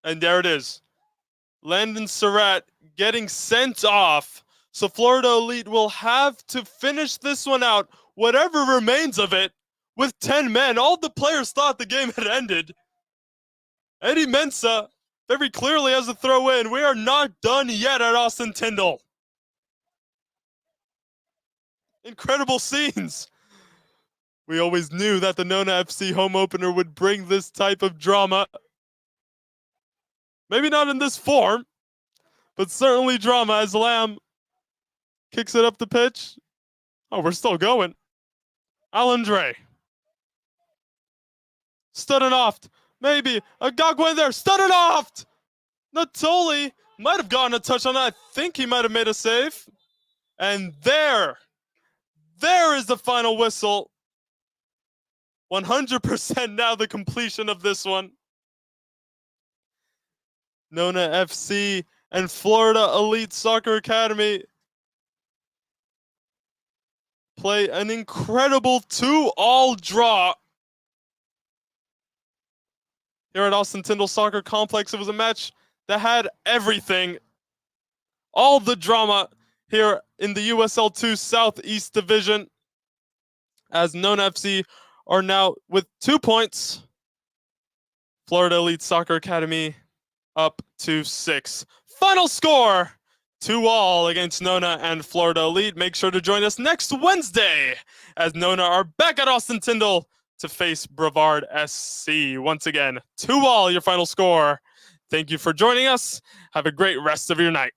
And there it is. Landon Surratt getting sent off. So Florida Elite will have to finish this one out, whatever remains of it, with 10 men. All the players thought the game had ended. Eddie Mensah very clearly has a throw in. We are not done yet at Austin Tyndall. Incredible scenes. We always knew that the Nona FC home opener would bring this type of drama. Maybe not in this form, but certainly drama as Lamb kicks it up the pitch. Oh, we're still going. Alandre. Studenoft. Maybe. Agagwa in there. Studenoft! Natoli might have gotten a touch on that. I think he might have made a save. And there is the final whistle. 100% now the completion of this one. Nona FC and Florida Elite Soccer Academy play an incredible 2-2 draw here at Austin Tyndall Soccer Complex. It was a match that had everything. All the drama here in the USL 2 Southeast Division, as Nona FC are now with 2 points. Florida Elite Soccer Academy up to 6. Final score, 2-2 against Nona and Florida Elite. Make sure to join us next Wednesday as Nona are back at Austin Tyndall to face Brevard SC. Once again, 2-2 your final score. Thank you for joining us. Have a great rest of your night.